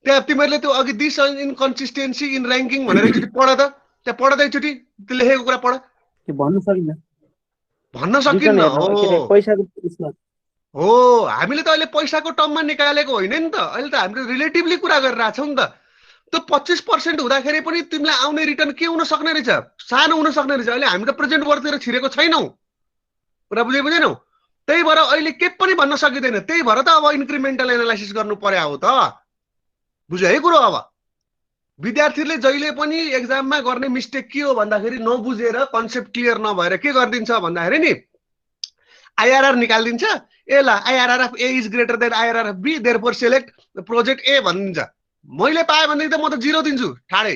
त्यहाँ तिमीहरूले त्यो अघि दिस इनकन्सिस्टेन्सी इन ऱ्याङ्किङ भनेर एकचोटि पढ त, त्यहाँ पढ त एकचोटि, त्यो लेखेको कुरा पढ। त्यो भन्न सकिन्न, भन्न रिटर्न सकिन्न हेर्न के अरे हो पैसाको उसमा हो हामीले त अहिले पैसाको टर्ममा निकालेको होइन नि त, अहिले त हामीले रिलेटिभली कुरा गरिरहेको छौँ नि त। त्यो 25% हुँदाखेरि पनि तिमीलाई आउने रिटर्न के हुन सक्ने रहेछ, सानो हुन सक्ने रहेछ। अहिले हामी त प्रेजेन्ट वर्थतिर छिरेको छैनौँ, कुरा बुझेनौ? त्यही भएर अहिले के पनि भन्न सकिँदैन। त्यही भएर त अब इन्क्रिमेन्टल एनालाइसिस गर्नु पर्यो हो त, बुझ्यो है कुरो। अब विद्यार्थीले जहिले पनि एक्जाममा गर्ने मिस्टेक के हो भन्दाखेरि नबुझेर कन्सेप्ट क्लियर नभएर के गरिदिन्छ भन्दाखेरि नि आइआरआर निकालिदिन्छ। ए ल IRR of A is greater than IRR of B, therefore select project A भनिदिन्छ। मैले पाएँ भनेदेखि त म त 0 दिन्छु ठाडै,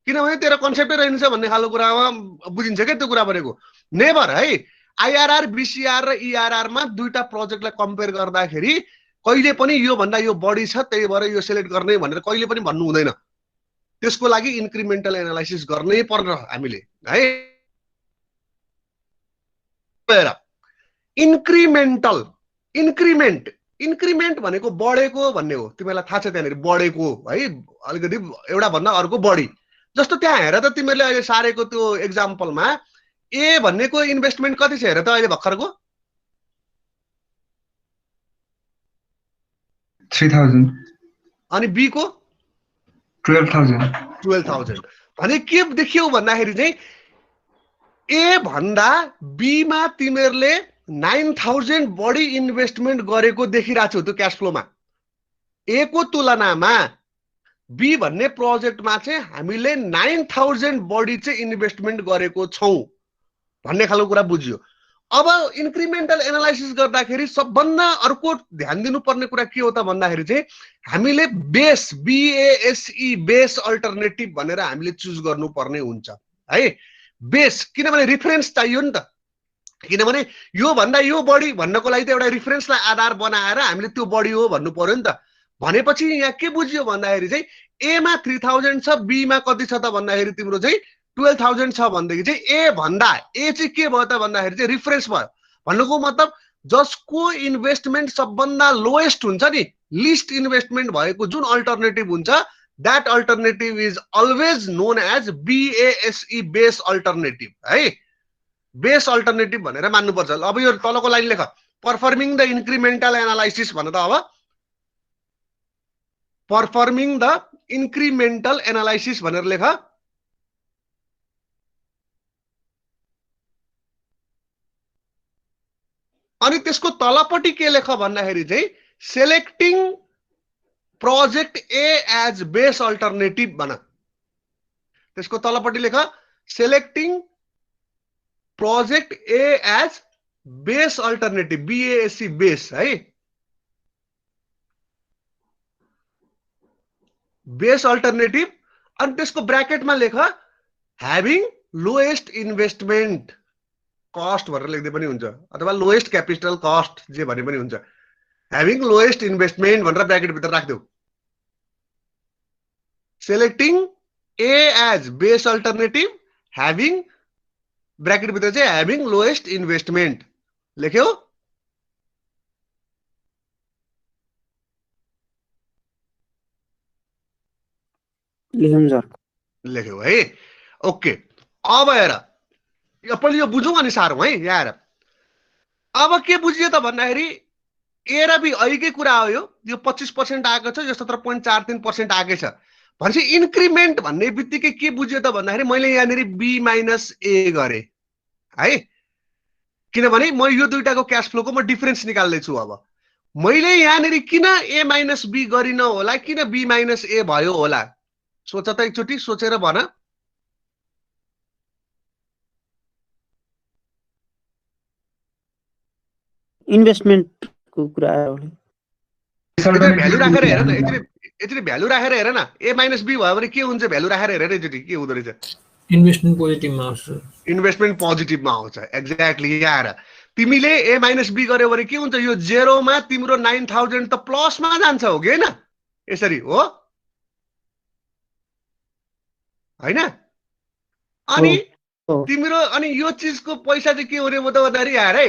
किनभने तेरो कन्सेप्टै रहन्छ भन्ने खालको कुरामा बुझिन्छ क्या त्यो कुरा भनेको। नेभर है, आइआरआर बिसिआर र इआरआर मा दुईटा प्रोजेक्टलाई कम्पेयर गर्दाखेरि कहिले पनि यो भन्दा यो बढी छ त्यही भएर यो सिलेक्ट गर्ने भनेर कहिले पनि भन्नु हुँदैन। त्यसको लागि इन्क्रिमेन्टल एनालाइसिस गर्नै पर्छ हामीले है। इन्क्रिमेन्ट भनेको बढेको भन्ने हो, तिमीलाई थाहा छ त्यहाँनिर बढेको है, अलिकति एउटा भन्दा अर्को बढी। जस्तो त्यहाँ हेर त तिमीहरूले अहिले सारेको त्यो एक्जाम्पलमा ए भन्नेको इन्भेस्टमेन्ट कति छ हेर त अहिले भर्खरको, 3000 अनि बी को 12,000 भने के देखियो भन्दाखेरि चाहिँ ए भन्दा बी मा तिमीहरूले 9000 बढी इन्भेस्टमेन्ट गरेको देखिरहेको छौ त्यो क्याश फ्लोमा। ए को तुलनामा बी भन्ने प्रोजेक्टमा चाहिँ हामीले 9000 बढी चाहिँ इन्भेस्टमेन्ट गरेको छौं भन्ने खालको कुरा बुझियो। अब इन्क्रिमेन्टल एनालाइसिस गर्दाखेरि सबभन्दा अर्को ध्यान दिनुपर्ने कुरा के हो त भन्दाखेरि चाहिँ हामीले बेस बीएएसई बेस अल्टरनेटिभ भनेर हामीले चुज गर्नुपर्ने हुन्छ है। बेस किनभने रिफरेन्स चाहियो नि त, किनभने यो भन्दा यो बढी भन्नको लागि त एउटा रिफरेन्सलाई आधार बनाएर हामीले त्यो बढी हो भन्नु पर्यो नि त। भनेपछि यहाँ के बुझियो भन्दाखेरि चाहिँ ए मा 3000 छ, बी मा कति छ त भन्दाखेरि तिम्रो चाहिँ 12,000 छ भनेदेखि चाहिँ ए भन्दा ए चाहिँ के भयो त भन्दाखेरि चाहिँ रिफरेन्स भयो। भन्नुको मतलब जसको इन्भेस्टमेन्ट सबभन्दा लोएस्ट हुन्छ नि, लिस्ट इन्भेस्टमेन्ट भएको जुन अल्टरनेटिभ हुन्छ, that alternative is always known as B A S E base alternative है। बेस अल्टरनेटिभ भनेर मान्नुपर्छ। अब यो तलको लाइन लेख, पर्फर्मिङ द इन्क्रिमेन्टल एनालाइसिस भन त। अब पर्फर्मिङ द इन्क्रिमेन्टल एनालाइसिस भनेर लेख। अनि त्यसको तलपट्टि के लेख भन्दाखेरि चाहिँ selecting project A as base alternative भन। त्यसको तलपट्टि लेख selecting project A as base alternative, B A S C base है, बेस अल्टरनेटिभ। अनि त्यसको ब्र्याकेटमा लेख ह्याभिङ लोएस्ट इन्भेस्टमेन्ट कस्ट भनेर लेख्दै पनि हुन्छ, अथवा लोएस्ट क्यापिटल कस्ट जे भने पनि हुन्छ। ह्याभिङ लोएस्ट इन्भेस्टमेन्ट भनेर ब्र्याकेट भित्र राख्दियौ। Selecting A as base alternative having bracket भित्र चाहिँ ह्याभिङ लोएस्ट इन्भेस्टमेन्ट लेख्यो। लेख्यो है, ओके। अब हेर पहिला यो बुझौँ अनि सारौँ है। यहाँ हेर अब के बुझियो त भन्दाखेरि ए र बी अहिलेकै कुरा हो, यो 25% आएको छ, यो 17.43% आएकै छ भनेपछि इन्क्रिमेन्ट भन्ने बित्तिकै के बुझ्यो त भन्दाखेरि मैले यहाँनिर बी माइनस ए गरेँ है, किनभने म यो दुईटाको क्यास फ्लोको म डिफरेन्स निकाल्दैछु। अब मैले यहाँनिर किन ए माइनस बी गरिन होला, किन बी माइनस ए भयो होला, सोच त एकचोटि, सोचेर भन। इन्भेस्टमेन्टको कुरा आयो। भ्यालु राखेर हेर न, यसरी भ्यालु राखेर हेर न, ए माइनस बी भयो भने के हुन्छ भ्यालु राखेर हेर एकचोटि के हुँदो रहेछ। इन्भेस्टमेन्ट पोजिटिभमा आउँछ, इन्भेस्टमेन्ट पोजिटिभमा आउँछ। एक्ज्याक्टली। यहाँ हेर तिमीले ए माइनस बी गर्यो भने के हुन्छ, यो 0 मा तिम्रो 9000 त प्लसमा जान्छ हो कि होइन, यसरी हो होइन। अनि तिम्रो अनि यो चिजको पैसा चाहिँ के हुने म त भन्दाखेरि यहाँ है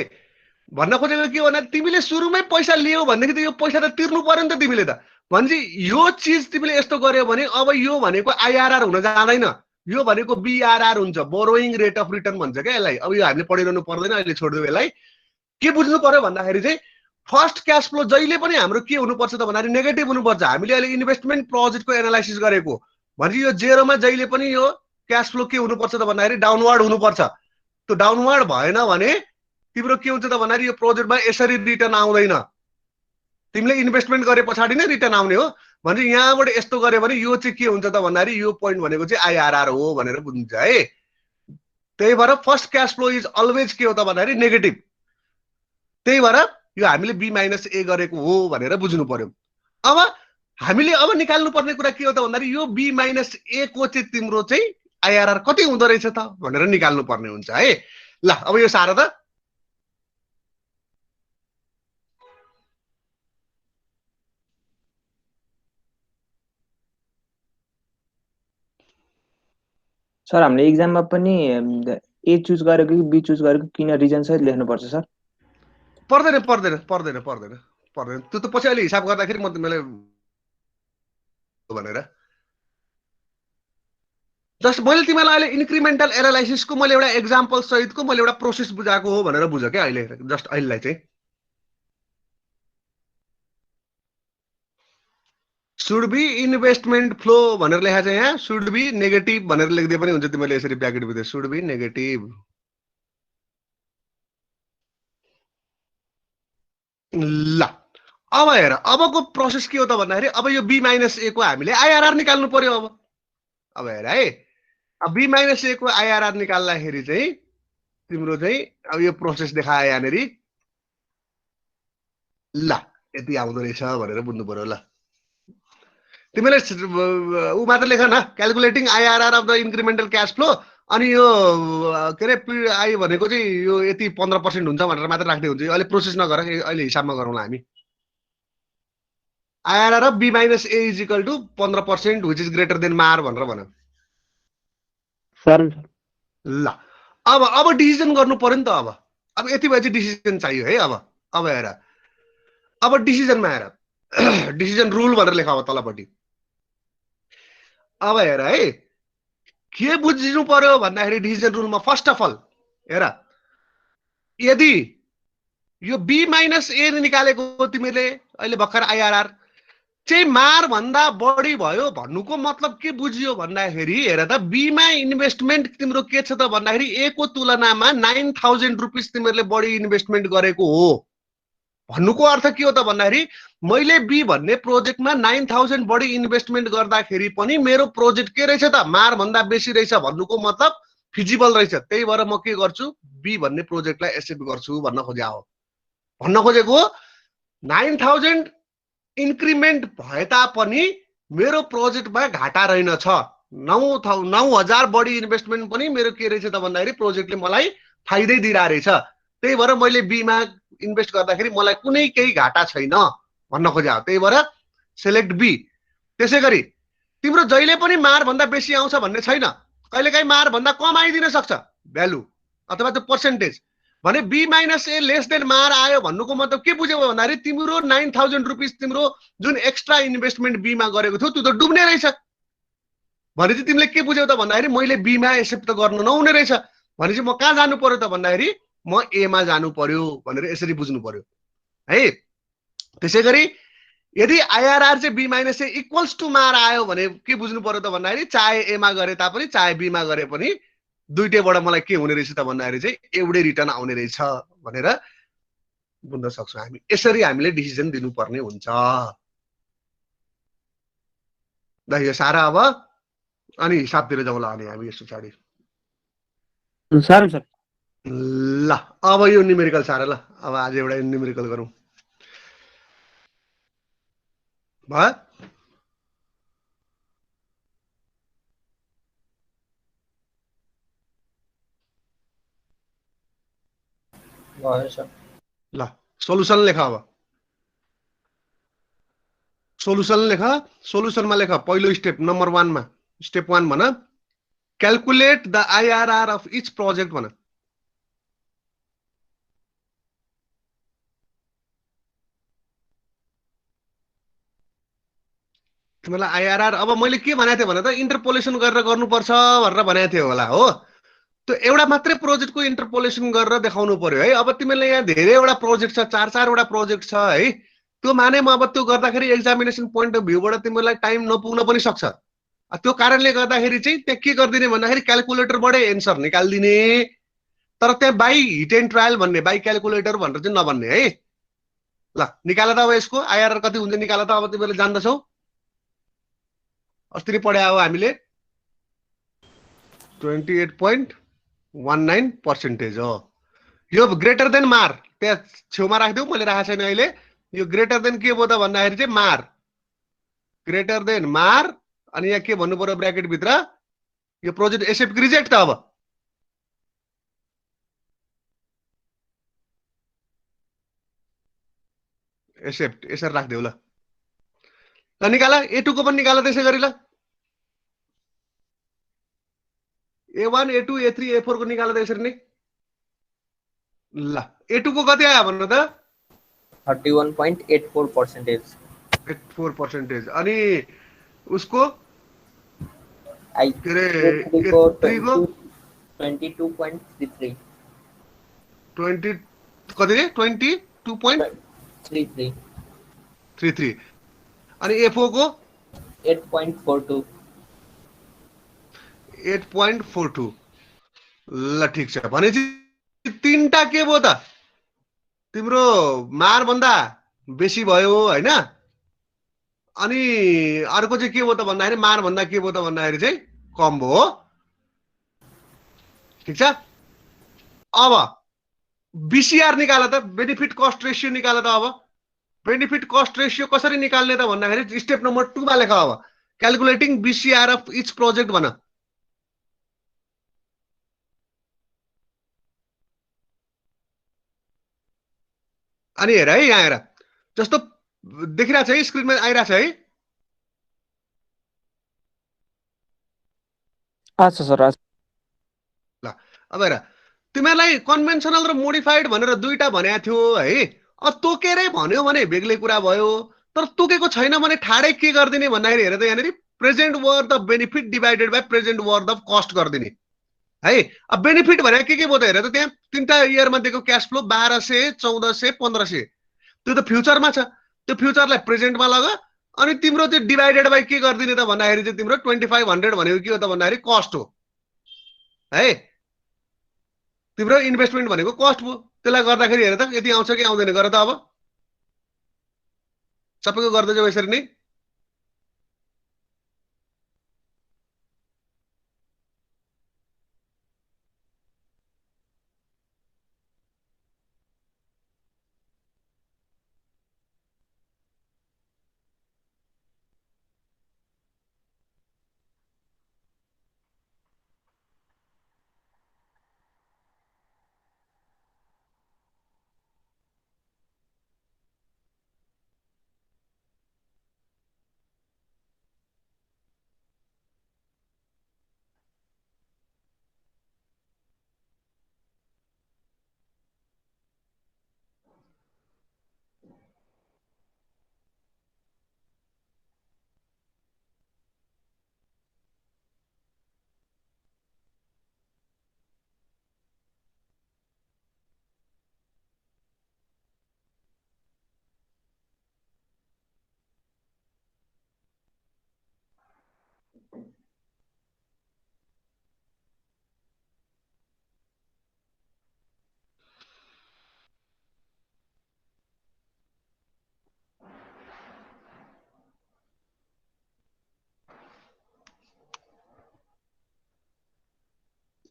भन्न खोजेको के हो भने तिमीले सुरुमै पैसा लियौ भनेदेखि त यो पैसा त तिर्नु पर्यो नि त तिमीले त भनेपछि यो चिज तिमीले यस्तो गर्यो भने अब यो भनेको आइआरआर हुन जाँदैन यो भनेको बीआरआर हुन्छ बोरोइङ रेट अफ रिटर्न भन्छ क्या यसलाई अब यो हामीले पढिरहनु पर्दैन अहिले छोडिदियो यसलाई के बुझ्नु पर्यो भन्दाखेरि चाहिँ फर्स्ट क्याश फ्लो जहिले पनि हाम्रो के हुनुपर्छ त भन्दाखेरि नेगेटिभ हुनुपर्छ हामीले अहिले इन्भेस्टमेन्ट प्रोजेक्टको एनालाइसिस गरेको भनेपछि यो जेरोमा जहिले पनि यो क्याश फ्लो के हुनुपर्छ त भन्दाखेरि डाउनवर्ड हुनुपर्छ त्यो डाउनवर्ड भएन भने तिम्रो के हुन्छ त भन्दाखेरि यो प्रोजेक्टमा यसरी रिटर्न आउँदैन तिमीले इन्भेस्टमेन्ट गरे पछाडि नै रिटर्न आउने हो भने यहाँबाट यस्तो गर्यो भने यो चाहिँ के हुन्छ त भन्दाखेरि यो पोइन्ट भनेको चाहिँ आइआरआर हो भनेर बुझ्नुहुन्छ है त्यही भएर first cash flow is always के हो त भन्दाखेरि नेगेटिभ त्यही भएर यो हामीले बी माइनस ए गरेको हो भनेर बुझ्नु पर्यो अब हामीले अब निकाल्नु पर्ने कुरा के हो त भन्दाखेरि यो बी माइनस ए को चाहिँ तिम्रो चाहिँ आइआरआर कति हुँदो रहेछ त भनेर निकाल्नु पर्ने हुन्छ है ल अब यो सारा त सर हामीले एक्जाममा पनि ए चुज गरेको कि बी चुज गरेको किन रिजन सहित लेख्नुपर्छ सर पर्दैन पर्दैन पर्दैन पर्दैन पर्दैन त्यो त पछि अहिले हिसाब गर्दाखेरि म तिमीलाई भनेर जस्ट मैले तिमीलाई अहिले इन्क्रिमेन्टल एनालाइसिसको मैले एउटा एक्जाम्पल सहितको मैले एउटा प्रोसेस बुझाएको हो भनेर बुझ क्या अहिले जस्ट अहिलेलाई चाहिँ शुड बी इन्भेस्टमेन्ट फ्लो भनेर लेखा छ यहाँ शुड बी नेगेटिभ भनेर लेख्दै पनि हुन्छ तिमीले यसरी ब्र्याकेट भित्र शुड बी नेगेटिभ ल अब हेर अबको प्रोसेस के हो त भन्दाखेरि अब यो बी माइनस ए को हामीले आइआरआर निकाल्नु पर्यो अब हेर है अब बी माइनस ए को आइआरआर निकाल्दाखेरि चाहिँ तिम्रो चाहिँ अब यो प्रोसेस देखायो यहाँनिर ल यति आउँदो रहेछ भनेर बुझ्नु पर्यो ल तिमीले ऊ मात्र लेख न calculating IRR of the incremental cash flow अनि यो के अरे पिआई भनेको चाहिँ यो यति 15% हुन्छ भनेर मात्र राख्दै हुन्छ अहिले प्रोसेस नगर अहिले हिसाबमा गरौँला हामी IRR of B minus A is equal to 15% which is greater than MARR भनेर भन सर ल अब डिसिजन गर्नु पर्यो नि त अब यति भए चाहिँ डिसिजन चाहियो है अब हेर अब डिसिजनमा हेर डिसिजन रुल भनेर लेख अब तलपट्टि अब हेर है के बुझ्नु पर्यो भन्दाखेरि डिसिजन रुलमा फर्स्ट अफ अल हेर यदि यो बी माइनस ए निकालेको तिमीले अहिले भर्खर आइआरआर चाहिँ मार भन्दा बढी भयो भन्नुको मतलब के बुझियो भन्दाखेरि हेर त बीमा इन्भेस्टमेन्ट तिम्रो के छ त भन्दाखेरि ए को तुलनामा 9000 रुपैयाँ तिमीहरूले बढी इन्भेस्टमेन्ट गरेको हो भन्नुको अर्थ के हो त भन्दाखेरि मैले बी भन्ने प्रोजेक्टमा 9000 बढी इन्भेस्टमेन्ट गर्दाखेरि पनि मेरो प्रोजेक्ट के रहेछ त मार भन्दा बेसी रहेछ भन्नुको मतलब फिजिबल रहेछ त्यही भएर म के गर्छु बी भन्ने प्रोजेक्टलाई एक्सेप्ट गर्छु भन्न खोजेको 9000 इन्क्रिमेन्ट भए तापनि मेरो प्रोजेक्टमा घाटा रहेनछ 9000 बढी इन्भेस्टमेन्ट पनि मेरो के रहेछ त भन्दाखेरि प्रोजेक्टले मलाई फाइदै दिइरहेको रहेछ त्यही भएर मैले बीमा इन्भेस्ट गर्दाखेरि मलाई कुनै केही घाटा छैन भन्न खोजे त्यही भएर सेलेक्ट बी त्यसै गरी तिम्रो जहिले पनि मार भन्दा बेसी आउँछ भन्ने छैन कहिलेकाहीँ मार भन्दा कम आइदिन सक्छ भ्यालु अथवा त्यो पर्सेन्टेज भने B minus A less than MARR आयो भन्नुको मतलब के बुझ्यौ भन्दाखेरि तिम्रो 9000 रुपैयाँ तिम्रो जुन एक्स्ट्रा इन्भेस्टमेन्ट बीमा गरेको थियो त्यो त डुब्ने रहेछ भनेपछि तिमीले के बुझ्यौ त भन्दाखेरि मैले बीमा एक्सेप्ट त गर्नु नहुने रहेछ भनेपछि म कहाँ जानु पर्यो त भन्दाखेरि म ए मा जानु पर्यो भनेर यसरी बुझ्नु पर्यो है त्यसै गरी यदि आइआरआर चाहिँ B minus A equals to MARR आयो भने के बुझ्नु पर्यो त भन्दाखेरि चाहे ए मा गरे तापनि चाहे बी मा गरे पनि दुईटैबाट मलाई के हुने रहेछ त भन्दाखेरि चाहिँ एउटै रिटर्न आउने रहेछ भनेर बुझ्न सक्छौँ हामी यसरी हामीले डिसिजन दिनुपर्ने हुन्छ ल यो सारा अब अनि हिसाबतिर जाउँला अनि हामी यस पछाडि सर सर ल अब यो न्युमेरिकल सारा ल अब आज एउटा न्युमेरिकल गरौँ भयो ल सोलुसन लेख अब सोलुसन लेख सोलुसनमा लेख पहिलो स्टेप नम्बर 1 मा स्टेप 1 भन calculate the IRR of each project भन तिमीलाई आइआरआर अब मैले के भनेको थिएँ भने त इन्टरपोलेसन गरेर गर्नुपर्छ भनेर भनेको थिएँ होला हो। त्यो एउटा मात्रै प्रोजेक्टको इन्टरपोलेसन गरेर देखाउनु पर्यो है। अब तिमीले यहाँ धेरैवटा प्रोजेक्ट छ, 4-4वटा प्रोजेक्ट छ है। त्यो मानेमा अब त्यो गर्दाखेरि एक्जामिनेसन पोइन्ट अफ भ्यूबाट तिमीलाई टाइम नपुग्न पनि सक्छ। त्यो कारणले गर्दाखेरि चाहिँ त्यहाँ के गरिदिने भन्दाखेरि क्यालकुलेटरबाटै एन्सर निकालिदिने, तर त्यहाँ बाई हिट एन्ड ट्रायल भन्ने, बाई क्यालकुलेटर भनेर चाहिँ नभन्ने है। ल निकाल त अब यसको आइआरआर कति हुन्छ निकाल त। अब तिमीले जान्दछौ, अस्ति नै पढायो हो हामीले 28.19% हो। यो ग्रेटर देन मार त्यहाँ छेउमा राखिदेऊ, मैले राखेको छैन अहिले। यो ग्रेटर देन के भयो त भन्दाखेरि चाहिँ मार, ग्रेटर देन मार। अनि यहाँ के भन्नु पर्यो ब्र्याकेट भित्र, यो प्रोजेक्ट एक्सेप्ट रिजेक्ट त अब एक्सेप्ट यसरी राखिदेऊ। ल निकाल A2 को पनि निकाल त्यसै गरी। ल A1 A2 A3 A4 को निकाल त यसरी नै। ल A2 को कति आयो भन्नु त 31.84%। 84%। अनि उसको आई के रे A3 को A3 को 22.33 20 कति रे 22.33। अनि A4 को 8.42। 8.42। ल ठिक छ। भनेपछि तीनटा के भयो त तिम्रो मार भन्दा बेसी भयो हैन। अनि अर्को चाहिँ के भयो त भन्दाखेरि मार भन्दा के भयो त भन्दाखेरि चाहिँ कम भयो। ठिक छ। अब बीसीआर निकाल त, बेनिफिट कस्ट रेशियो निकाल त। अब बेनिफिट कस्ट रेशियो कसरी निकाल्ने त भन्दाखेरि स्टेप नम्बर 2 मा लेख। अब calculating BCR of each project भन। अनि हेर है, यहाँ हेर जस्तो देखिरहेछ है, स्क्रिनमा आइरहेछ है। अच्छा सर। ल अब हेर तिमीलाई कन्भेन्सनल र मोडिफाइड भनेर दुईटा भनेको थियो है। अब तोकेरै भन्यो भने बेग्लै कुरा भयो, तर तोकेको छैन भने ठाडै के गर्दिने भन्दाखेरि हेर त यहाँनिर present worth of benefit divided by present worth of cost गर्दिने है। अब बेनिफिट भनेको के भयो त हेर त, त्यहाँ तीनटा इयरमा दिएको क्यास फ्लो 1200 1400 1500 त्यो त फ्युचरमा छ। त्यो फ्युचरलाई प्रेजेन्टमा लग। अनि तिम्रो चाहिँ डिभाइडेड बाई के गरिदिने त भन्दाखेरि चाहिँ तिम्रो 2500 भनेको के हो त भन्दाखेरि कस्ट हो है। तिम्रो इन्भेस्टमेन्ट भनेको कस्ट भयो। त्यसलाई गर्दाखेरि हेर त यति आउँछ कि आउँदैन गर त। अब सबैको गर्दै जाऊ यसरी नै।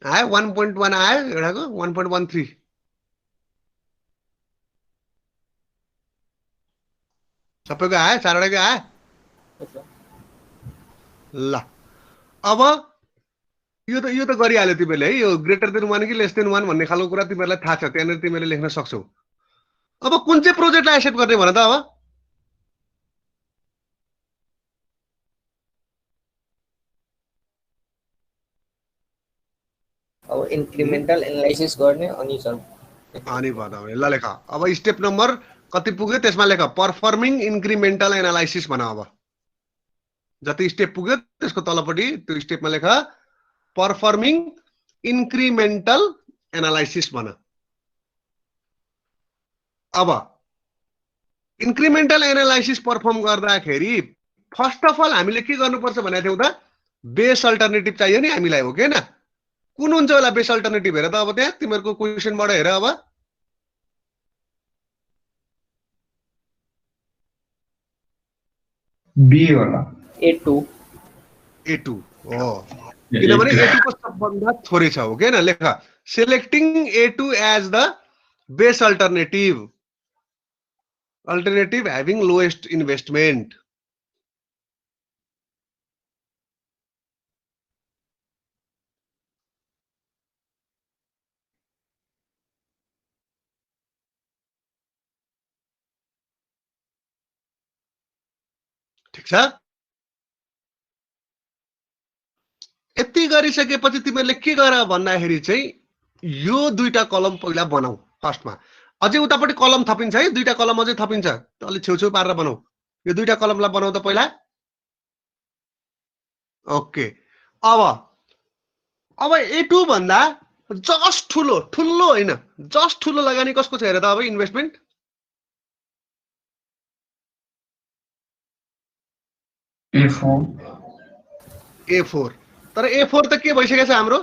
आयो 1.1 आयो एउटाको 1.13। सबैको आयो, चारवटाकै आयो। ल अब यो त गरिहाल्यो तिमीले है। यो ग्रेटर देन 1 कि लेस देन 1 भन्ने खालको कुरा तिमीहरूलाई थाहा छ, त्यहाँनिर तिमीले लेख्न सक्छौ। अब कुन चाहिँ प्रोजेक्टलाई एक्सेप्ट गर्ने भन त। अब इन्क्रिमेन्टल एनालाइसिस गर्ने अनि सर अनि बताऊ। ल लेख। अब स्टेप नम्बर कति पुग्यो त्यसमा लेख, पर्फर्मिङ इन्क्रिमेन्टल एनालाइसिस भन। अब जति स्टेप पुग्यो त्यसको तलपट्टि त्यो स्टेपमा लेख परफर्मिङ इन्क्रिमेन्टल एनालाइसिस भन। अब इन्क्रिमेन्टल एनालाइसिस परफर्म गर्दाखेरि फर्स्ट अफ अल हामीले के गर्नुपर्छ भनेको थियौँ त बेस अल्टरनेटिभ चाहियो नि हामीलाई, हो कि हैन? कुन हुन्छ होला बेस अल्टरनेटिभ हेर त अब त्यहाँ तिमीहरूको क्वेसनबाट हेर अब बी होला A2 A2 हो, किनभने A2 को सबभन्दा थोरै छ, हो कि हैन? लेख selecting A2 as the base alternative having lowest investment। ठीक छ? यति गरिसकेपछि तिमीहरूले के गर भन्दाखेरि चाहिँ यो दुईटा कलम पहिला बनाऊ फर्स्टमा। अझै उतापट्टि कलम थपिन्छ है, दुईटा कलम अझै थपिन्छ, अलि छेउछेउ पारेर बनाऊ। यो दुईटा कलमलाई बनाऊ त पहिला। ओके, अब A2 भन्दा जस्ट ठुलो हैन, जस्ट ठुलो लगानी कसको छ हेर त अब इन्भेस्टमेन्ट। A4 तर A4 त के भइसकेको छ हाम्रो,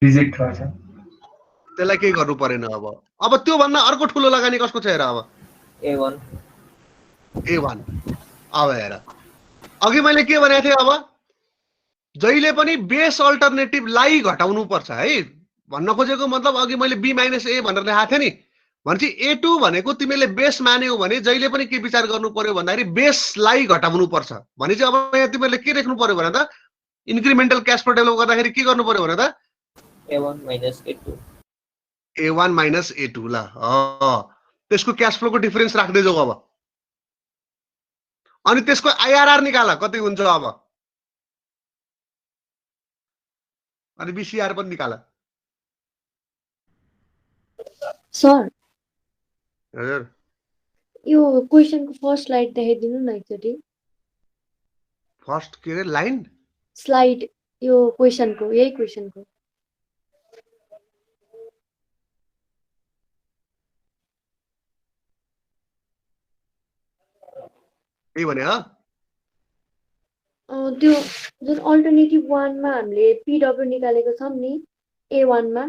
रिजेक्ट भएछ। त्यसलाई केही गर्नु परेन। अब त्यो भन्दा अर्को ठुलो लगानी कसको छ हेर अब A1 अब हेर अघि मैले के भनेको थिएँ, अब जहिले पनि बेस अल्टरनेटिभलाई घटाउनु पर्छ है भन्न खोजेको मतलब। अघि मैले B - A भनेर लेखाएको थिएँ नि, भनेपछि A2 भनेको तिमीले बेस मान्यौ भने जहिले पनि के विचार गर्नु पर्यो भन्दाखेरि बेसलाई घटाउनु पर्छ भने चाहिँ अब यहाँ तिमीले के लेख्नु पर्यो भने त इन्क्रिमेन्टल क्याश फ्लो डेभलप गर्दाखेरि के गर्नु पर्यो भने त A1 - A2 ल त्यसको क्याश फ्लोको डिफरेन्स राख्दै जाऊ अब। अनि त्यसको IRR निकाल कति हुन्छ अब, अनि BCR पनि निकाल। सर हजुर यो क्वेशनको फर्स्ट स्लाइड देखाइदिनु न एकचोटि। फर्स्ट के रे लाइन स्लाइड यो क्वेशनको, यही क्वेशनको। के भने त्यो जुन अल्टरनेटिभ 1 मा हामीले PW निकालेको छौँ नि A1 मा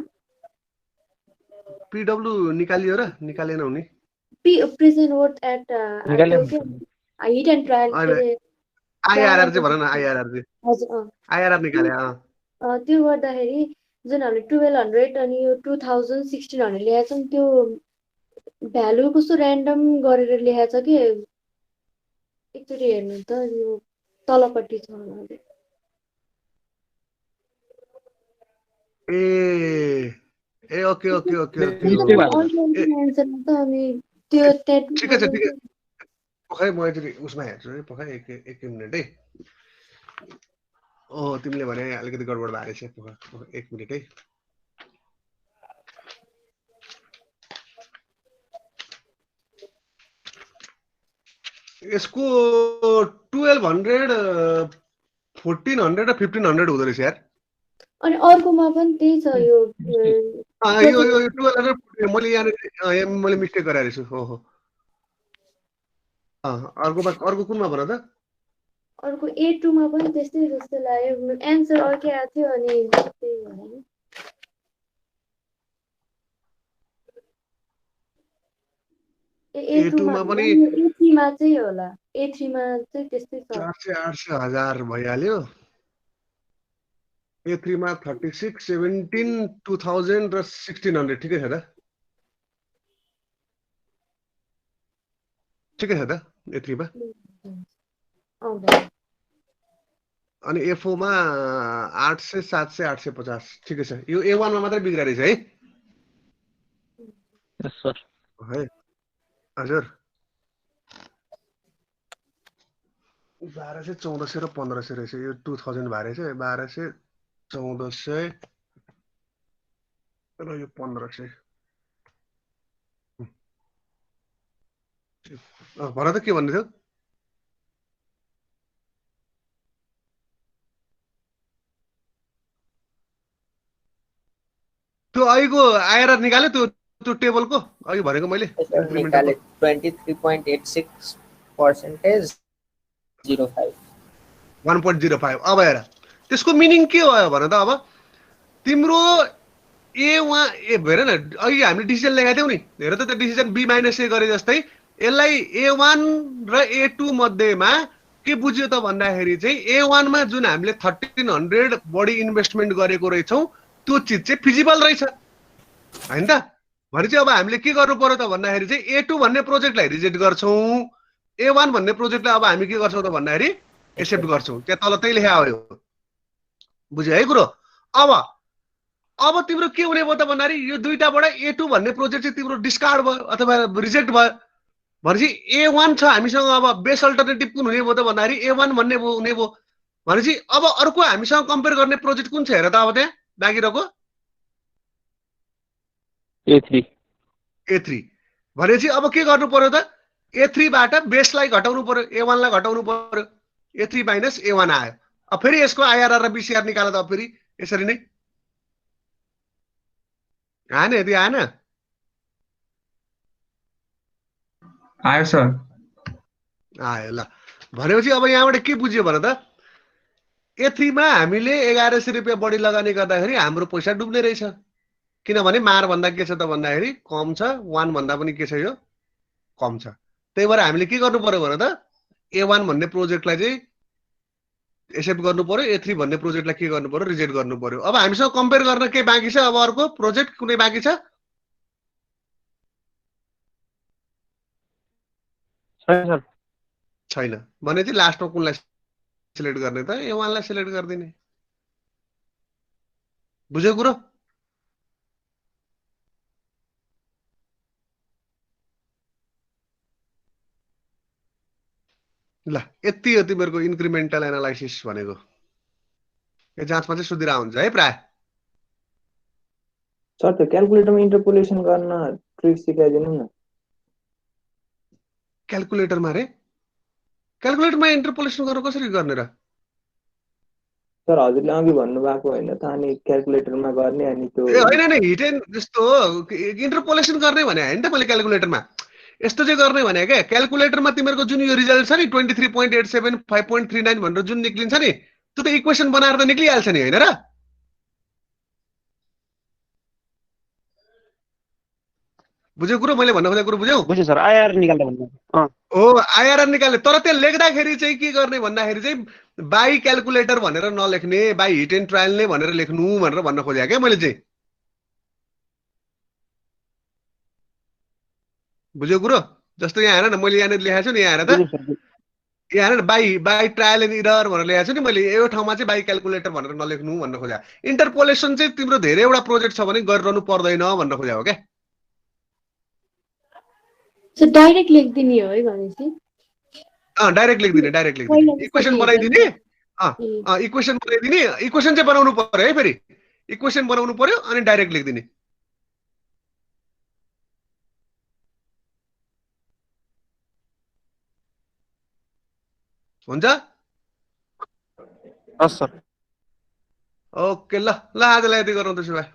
PW निकालियो र निकालेन हुने present worth at hit and trial IRR चाहिँ भन न IRR चाहिँ हजुर IRR निकाले त्यो गर्दाखेरि जुन हामीले 1200 अनि यो 2000 1600 लेखेको छौँ त्यो भ्यालु कस्तो र्यान्डम गरेर लेखेको छ कि एकचोटि हेर्नु त यो तलपट्टि छ ए ओके ओके ओके एन्सरमा त अनि त्यो ठिकै छ पखाइ म एकचोटि उसमा हेर्छु है पखाइ एक मिनट है। ओ तिमीले भने अलिकति गडबड भएको रहेछ एक मिनट है। यसको 1200 1400 र 1500 हुँदो रहेछ यार। अनि अर्कोमा पनि त्यही छ यो 1200 मैले यहाँ मैले मिस्टेक गराएर छु। हो अर्को कुनमा भन त। अर्को A2 मा पनि त्यस्तै जस्तो लाग्यो, एन्सर अर्कै आएको थियो अनि त्यही भने A2 मा पनि A3 मा चाहिँ होला, A3 मा चाहिँ त्यस्तै छ 400 800 हजार भइहाल्यो। A3 मा 36 17 2000 र 1600 ठिकै छ त, ठिकै छ त A3 मा। अनि A4 मा 800 700 850 ठिकै छ। यो A1 मा मात्रै बिग्रा रहेछ है। सर हजुर 1200 1400 र 1500 रहेछ। यो 2000 भए रहेछ 1200 1400 र यो 1500 भन त के भन्ने थियो। त्यो अघिको आइआरआर निकाल्यो त्यो टेबलको अघि भनेको मैले निकाले 23.86% 05 1.05 अब हेर त्यसको मिनिङ के भयो भने त अब तिम्रो ए हेर न अघि हामीले डिसिजन लेखेका थियौँ नि हेर त त्यो डिसिजन बी माइनस ए गरे जस्तै यसलाई A1 र A2 मध्येमा के बुझ्यो त भन्दाखेरि चाहिँ A1 मा जुन हामीले 1300 बढी इन्भेस्टमेन्ट गरेको रहेछौँ त्यो चिज चाहिँ फिजिबल रहेछ हैन त भनेपछि अब हामीले के गर्नु पर्यो त भन्दाखेरि चाहिँ A2 भन्ने प्रोजेक्टलाई रिजेक्ट गर्छौँ A1 भन्ने प्रोजेक्टलाई अब हामी के गर्छौँ त भन्दाखेरि एक्सेप्ट गर्छौँ त्यहाँ तल त्यही लेखा हो बुझ्यो है कुरो अब तिम्रो के हुने भयो त भन्दाखेरि यो दुईटाबाट A2 भन्ने प्रोजेक्ट चाहिँ तिम्रो डिस्कार्ड भयो अथवा रिजेक्ट भयो भनेपछि A1 छ हामीसँग अब बेस्ट अल्टरनेटिभ कुन हुने भयो त भन्दाखेरि A1 भन्ने हुने भयो भनेपछि अब अर्को हामीसँग कम्पेयर गर्ने प्रोजेक्ट कुन छ हेर त अब त्यहाँ बाँकी रहेको A3 भनेपछि अब के गर्नु पर्यो त A3 बाट बेसलाई घटाउनु पर्यो A1 लाई घटाउनु पर्यो A3 माइनस A1 आयो अब फेरि यसको आइआरआर र बीसीआर निकाल्दा त फेरि यसरी नै आएन यदि आएन आयो सर आयो ल भनेपछि अब यहाँबाट के बुझ्यो भने त A3 मा हामीले 1100 रुपियाँ बढी लगानी गर्दाखेरि हाम्रो पैसा डुब्ने रहेछ किनभने मार भन्दा के छ त भन्दाखेरि कम छ 1 भन्दा पनि के छ यो कम छ त्यही भएर हामीले के गर्नु पर्यो भने त A1 भन्ने प्रोजेक्टलाई चाहिँ एक्सेप्ट गर्नु पर्यो A3 भन्ने प्रोजेक्टलाई के गर्नु पर्यो रिजेक्ट गर्नु पर्यो अब हामीसँग कम्पेयर गर्न के बाँकी छ अब अर्को प्रोजेक्ट कुनै बाँकी छ छैन भने चाहिँ लास्टमा कुनलाई सिलेक्ट गर्ने त A1 लाई सिलेक्ट गर्दिने बुझ्यो कुरो ल यति हो तिमीहरूको इन्क्रिमेन्टल एनालाइसिस भनेको यो जाँचमा चाहिँ सुधिरा हुन्छ है प्राय सर त्यो क्याल्कुलेटरमा इन्टरपोलेसन गर्न ट्रिक सिकाइदिनु न क्याल्कुलेटरमा रे क्याल्कुलेटरमा इन्टरपोलेसन गर्न कसरी गर्ने र सर हजुरले अघि भन्नुभएको होइन त अनि क्याल्कुलेटरमा गर्ने अनि त्यो ए होइन नि हिटेन जस्तो इन्टरपोलेसन गर्ने भने होइन त मैले क्याल्कुलेटरमा यस्तो चाहिँ गर्ने भने क्या क्याल्कुलेटरमा तिमीहरूको जुन यो रिजल्ट छ नि 23.87 5.39 भनेर जुन निक्लिन्छ नि त्यो त इक्वेसन बनाएर त निक्लिहाल्छ नि होइन र बुझ्यो कुरो मैले भन्न खोजेको कुरो बुझ्यौ बुझ्यो सर आइआर निकाल्दा भन्नु हो आइआरआर निकाल्ने तर त्यो लेख्दाखेरि चाहिँ के गर्ने भन्दाखेरि चाहिँ बाई क्याल्कुलेटर भनेर नलेख्ने बाई हिट एन्ड ट्रायल नै भनेर लेख्नु भनेर भन्न खोजेको क्या मैले चाहिँ बुझ्यो कुरो जस्तो यहाँ हेर न मैले यहाँनिर लेखाएको छु नि यहाँ हेर त यहाँ हेर न बाई ट्रायल एन्ड इरर भनेर लेखाएको छु नि मैले यो ठाउँमा चाहिँ बाई क्याल्कुलेटर भनेर नलेख्नु भन्न खोजेको इन्टरपोलेसन चाहिँ तिम्रो धेरैवटा प्रोजेक्ट छ भने गरिरहनु पर्दैन भन्न खोजेको क्या डाइरेक्ट लेखिदिने हो है भनेपछि डाइरेक्ट लेखिदिने इक्वेसन बनाइदिने इक्वेसन चाहिँ बनाउनु पर्यो है फेरि इक्वेसन बनाउनु पर्यो अनि डाइरेक्ट लेखिदिने हुन्छ हस् सर ओके ल आजलाई यति गरौँ त्यसो भए